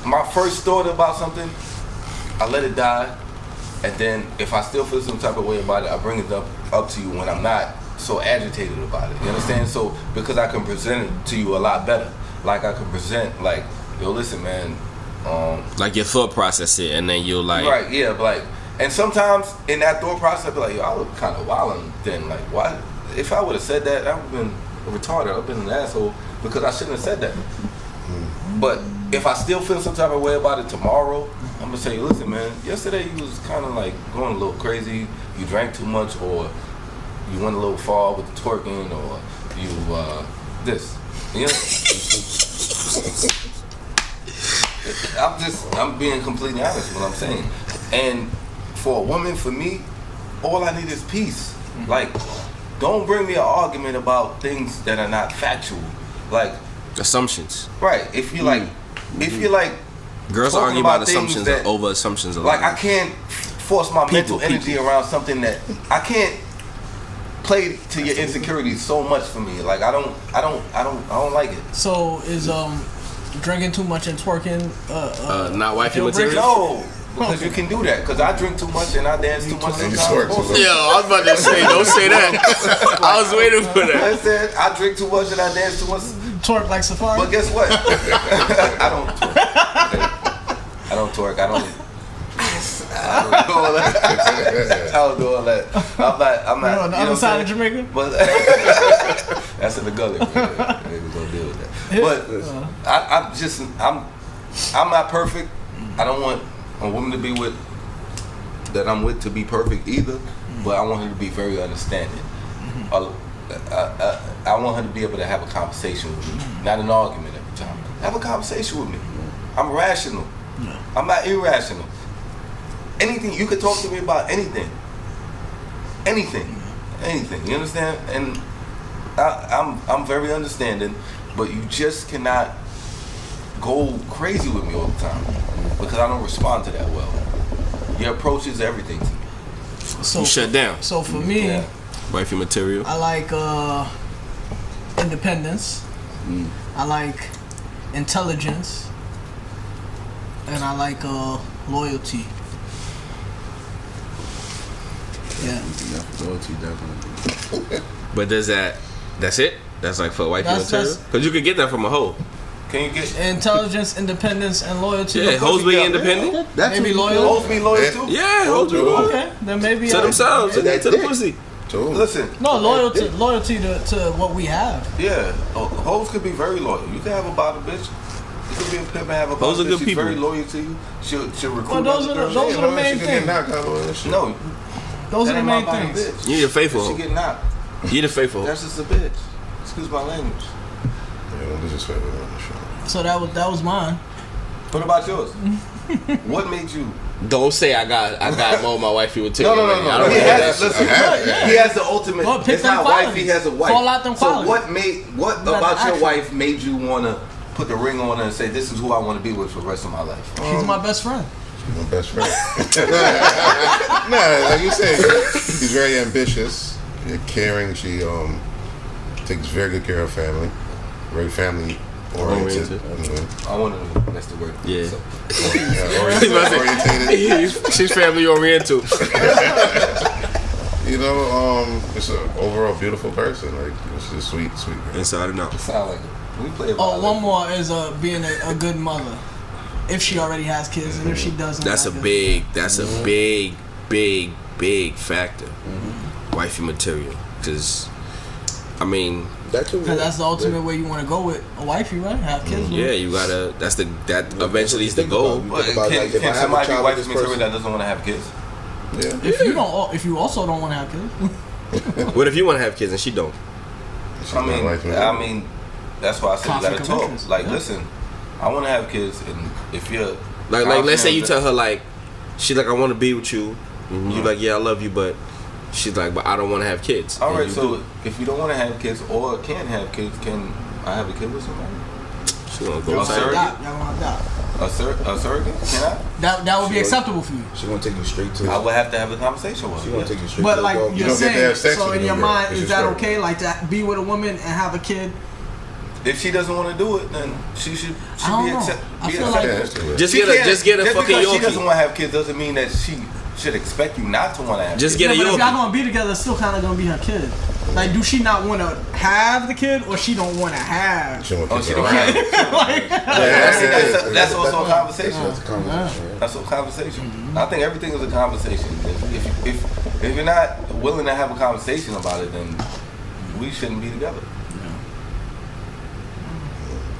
my first thought about something, I let it die, and then if I still feel some type of way about it, I bring it up to you when I'm not so agitated about it. You understand? So because I can present it to you a lot better. Like I can present like, yo, listen, man. Like your thought process it, and then you'll like. Right, yeah, but like, and sometimes in that thought process, I be like, yo, I look kind of wildin' then. Like, why? If I would have said that, I would have been retarded. I've been an asshole because I shouldn't have said that. But if I still feel some type of way about it tomorrow, I'm gonna say, listen, man, yesterday you was kind of like going a little crazy. You drank too much, or you went a little far with the twerking, or you this. You know? I'm being completely honest with what I'm saying. And for a woman, for me, all I need is peace. Like, don't bring me an argument about things that are not factual. Like Assumptions. right. If you like Girls talking argue about about things assumptions that- over assumptions a lot. like I can't force my mental energy around something that I can't play to your insecurities so much for me. Like I don't like it. So is drinking too much and twerking not wifey deal breaker? material? No, because you can do that. Because I drink too much and I dance too much. And you sometimes twerk too also. much. Yo, I was about to say, don't say that. I was waiting for that. I said I drink too much and I dance too much. Twerk like Safari? But guess what? I don't twerk. I don't twerk. I don't do all that. I don't do all that. I'm not. You're on the other side of Jamaica? But that's in the gully. Maybe we're gonna deal with that. But I'm not perfect. I don't want a woman to be with that I'm with to be perfect either. But I want her to be very understanding. I want her to be able to have a conversation with me, not an argument every time. Have a conversation with me. I'm rational. I'm not irrational. Anything you could talk to me about, anything. You understand? And I'm very understanding, but you just cannot go crazy with me all the time because I don't respond to that well. Your approach is everything to me. So You shut down. So for me, Yeah. Wifey material. I like independence. I like intelligence, and I like loyalty. Yeah. Loyalty, definitely. But that's it? That's like for wifey That's- material? Because you could get that from a hoe. Can you get Intelligence, independence, and loyalty. Yeah, Of course hoes you be got- independent. That's Maybe what you loyal. hoes be loyal too? Yeah, hoes be loyal. Okay, then maybe To themselves, To that to the dick. pussy. Too. Listen, No, loyalty to what we have. yeah, hoes could be very loyal. You can have a bottle bitch. You could be a pimp and have a Hoes bottle are bitch. good She's people. very loyal to you. She'll recruit Well, those other are the- girls. those are the main She could get thing. knocked out on that shit. No, Those that are the ain't my main bottle things. bitch. You need a faithful She hoe. get knocked. You need a faithful hoe. That's just a bitch. Excuse my language. Yeah, don't disrespect her on the show. So that was mine. What about yours? What made you? Don't say I got more my wifey material. No. already. I don't He want has, that. listen, Yeah. he has the ultimate. Well, pick It's them not wife. qualities. He has a wife. Call out them so qualities. what That's about your action. wife made you wanna put the ring on her and say, "This is who I want to be with for the rest of my life"? She's my best friend. My best friend. Nah, like you said, she's very ambitious, caring. She takes very good care of family, very family oriented. I want to. That's the word. Yeah. So, Orientated. She's family oriental. You know, just an overall beautiful person. Like she's a sweet girl. Inside and out. sound like it. We play about Oh, one more is being a good mother. If she already has kids, and if she doesn't, That's a big factor. Wifey material. Because, I mean, That's what Because that's the ultimate way you want to go with a wifey, right? Have kids. with yeah, her. you gotta. That eventually is the goal. Think But about, can, like, if I can have a somebody be child wife with this material person- that doesn't want to have kids? Yeah. If you also don't want to have kids, What if you want to have kids and she don't? She's my wife, man. I mean, that's why I said you Conflict gotta of talk. interest, Like, yeah. listen, I want to have kids, and if you're Like let's say you confident tell her like, she's like, I want to be with you. And you like, yeah, I love you, but she's like, but I don't want to have kids. All And right, you so do. if you don't want to have kids or can't have kids, can I have a kid with somebody? She gonna go Y'all tight. gonna adopt. Y'all gonna adopt. A surrogate? Can I? That would be She acceptable for you. She gonna take you straight to. I would have to have a conversation with She her. gonna take you straight But to like the dog. you're don't get to saying, have sex so with in your them, girl. mind, It's is just that her. okay? Like to be with a woman and have a kid? If she doesn't want to do it, then she should I don't be know. accepted. I feel like Just She get a can't- just get a just fucking because she doesn't Yorkie. want to have kids doesn't mean that she should expect you not to want to have Just kids. get a but if y'all Yorkie. gonna be together, it's still kind of gonna be her kid. Like, do she not want to have the kid, or she don't want to have? She don't Oh, want she to don't around. That's also a conversation. That's a conversation. Yeah. That's a conversation. I think everything is a conversation. If you're not willing to have a conversation about it, then we shouldn't be together.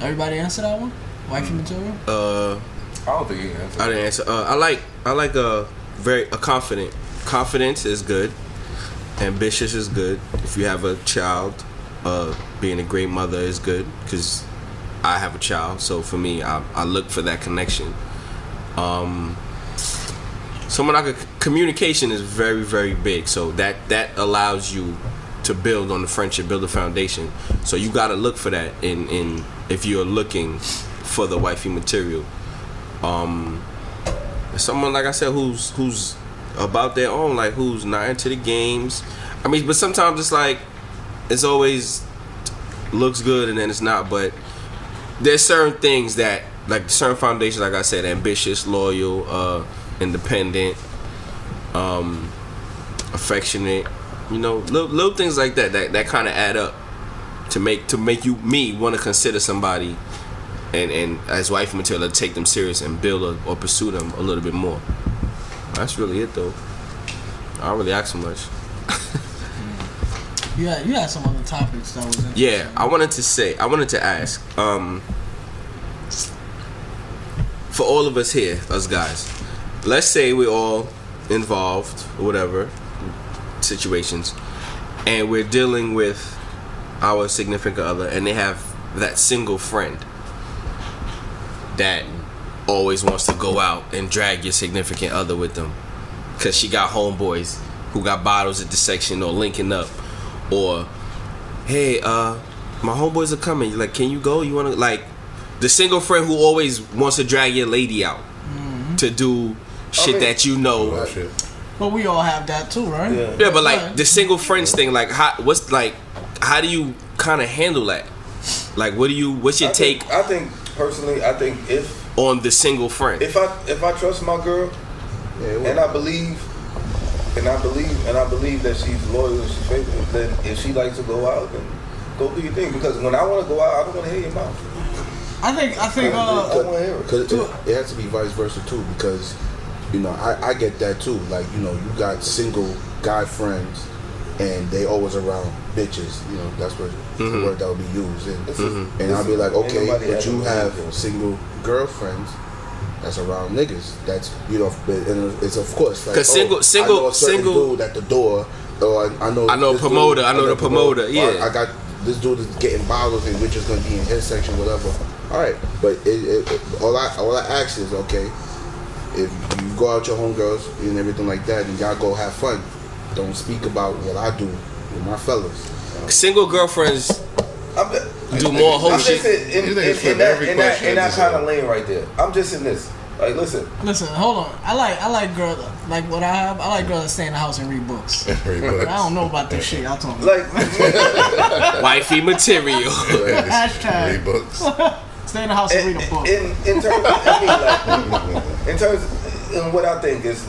Everybody answer that one? Wifey material? I don't think you can answer. I didn't answer. I like a confident. Confidence is good. Ambitious is good. If you have a child, being a great mother is good because I have a child. So for me, I look for that connection. Someone communication is very, very big. So that allows you to build on the friendship, build a foundation. So you got to look for that in if you're looking for the wifey material. Someone, like I said, who's about their own, like who's not into the games. I mean, but sometimes it's like it's always looks good and then it's not. But there's certain things that, like certain foundations, like I said, ambitious, loyal, independent, affectionate. You know, little things like that kind of add up to make me want to consider somebody and as wife material, to take them serious and build or pursue them a little bit more. That's really it, though. I don't really ask so much. You had some other topics that was interesting. Yeah, I wanted to ask, for all of us here, us guys, let's say we're all involved or whatever situations, and we're dealing with our significant other, and they have that single friend that always wants to go out and drag your significant other with them because she got homeboys who got bottles at the section or linking up, or hey, my homeboys are coming, like, can you go? You want to, like, the single friend who always wants to drag your lady out to do shit that you know. Oh, shit. But we all have that too, right? Yeah, but like the single friends thing, like how do you kind of handle that? Like, what's your take I think personally, if on the single friend? if I trust my girl, and I believe that she's loyal and she's faithful, then if she likes to go out, then go do your thing. Because when I want to go out, I don't want to hear your mouth. I think I want to hear it. Because it has to be vice versa too, because you know I get that too. Like, you know, you got single guy friends and they always around bitches. You know, that's what the word that would be used. And I'll be like, okay, but you have single girlfriends that's around niggas. That's, you know, and it's of course like, Because I know a certain single dude at the door. Or I know a this promoter. dude, I know the promoter. or Yeah. I got this dude is getting bottles and which is gonna be in his section, whatever. All right, but all I ask is, okay, if you go out your homegirls and everything like that, and y'all go have fun, don't speak about what I do with my fellas. Single girlfriends do more whole I'm just shit. in that kind of lane right there. I'm just in this. Like, listen, hold on. I like girls, like what I have. I like girls that stay in the house and read books. I don't know about this shit y'all talking about. like Wifey material. Hashtag. Read books. Stay in the house and read a book. in terms of, in terms of what I think is,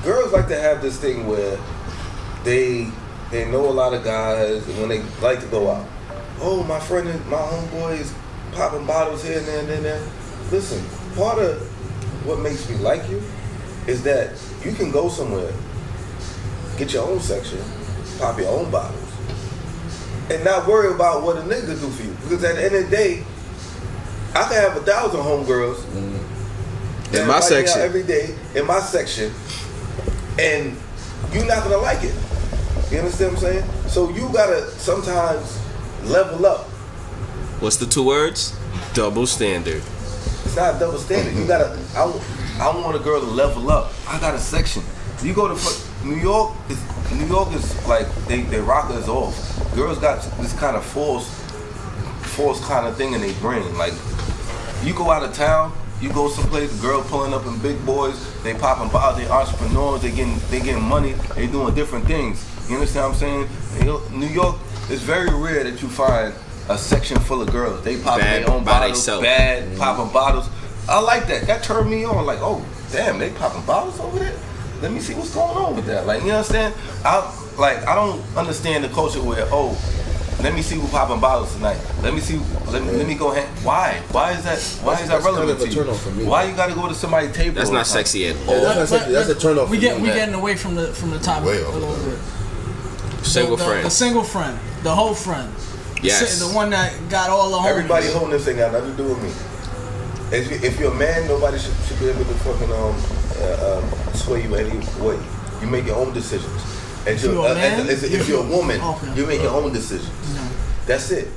girls like to have this thing where they know a lot of guys, and when they like to go out, oh, my friend, my homeboy is popping bottles here and there and there. Listen, part of what makes me like you is that you can go somewhere, get your own section, pop your own bottles, and not worry about what a nigga do for you. Because at the end of the day, I can have 1,000 homegirls In my section. every day in my section, and you're not gonna like it. You understand what I'm saying? So you gotta sometimes level up. What's the 2 words? Double standard. It's not a double standard. You gotta. I want a girl to level up. I got a section. You go to New York. New York is like they rock us off. Girls got this kind of false kind of thing in their brain. Like You go out of town, you go someplace, the girl pulling up in big boys, they popping bottles, they entrepreneurs, they getting money, they doing different things. You understand what I'm saying? You know, New York, it's very rare that you find a section full of girls. They popping their own bottles, popping bottles. I like that. That turned me on. Like, oh, damn, they popping bottles over there? Let me see what's going on with that. Like, you understand? I don't understand the culture where, oh, let me see who popping bottles tonight. Let me see. Let me go ahead. Why? Why is that relevant to you? Turn off for me. Why you got to go to somebody's table? That's not sexy at all. That's not sexy. That's a turn off. We getting away from the topic Way a over little there. bit. Single The friend. single friend, the whole friend. Yes. The one that got all the homies. Everybody holding this thing got nothing to do with me. If you're a man, nobody should be able to fucking sway you any way. You make your own decisions. If you're a woman, okay. you make your own decisions. No. That's it.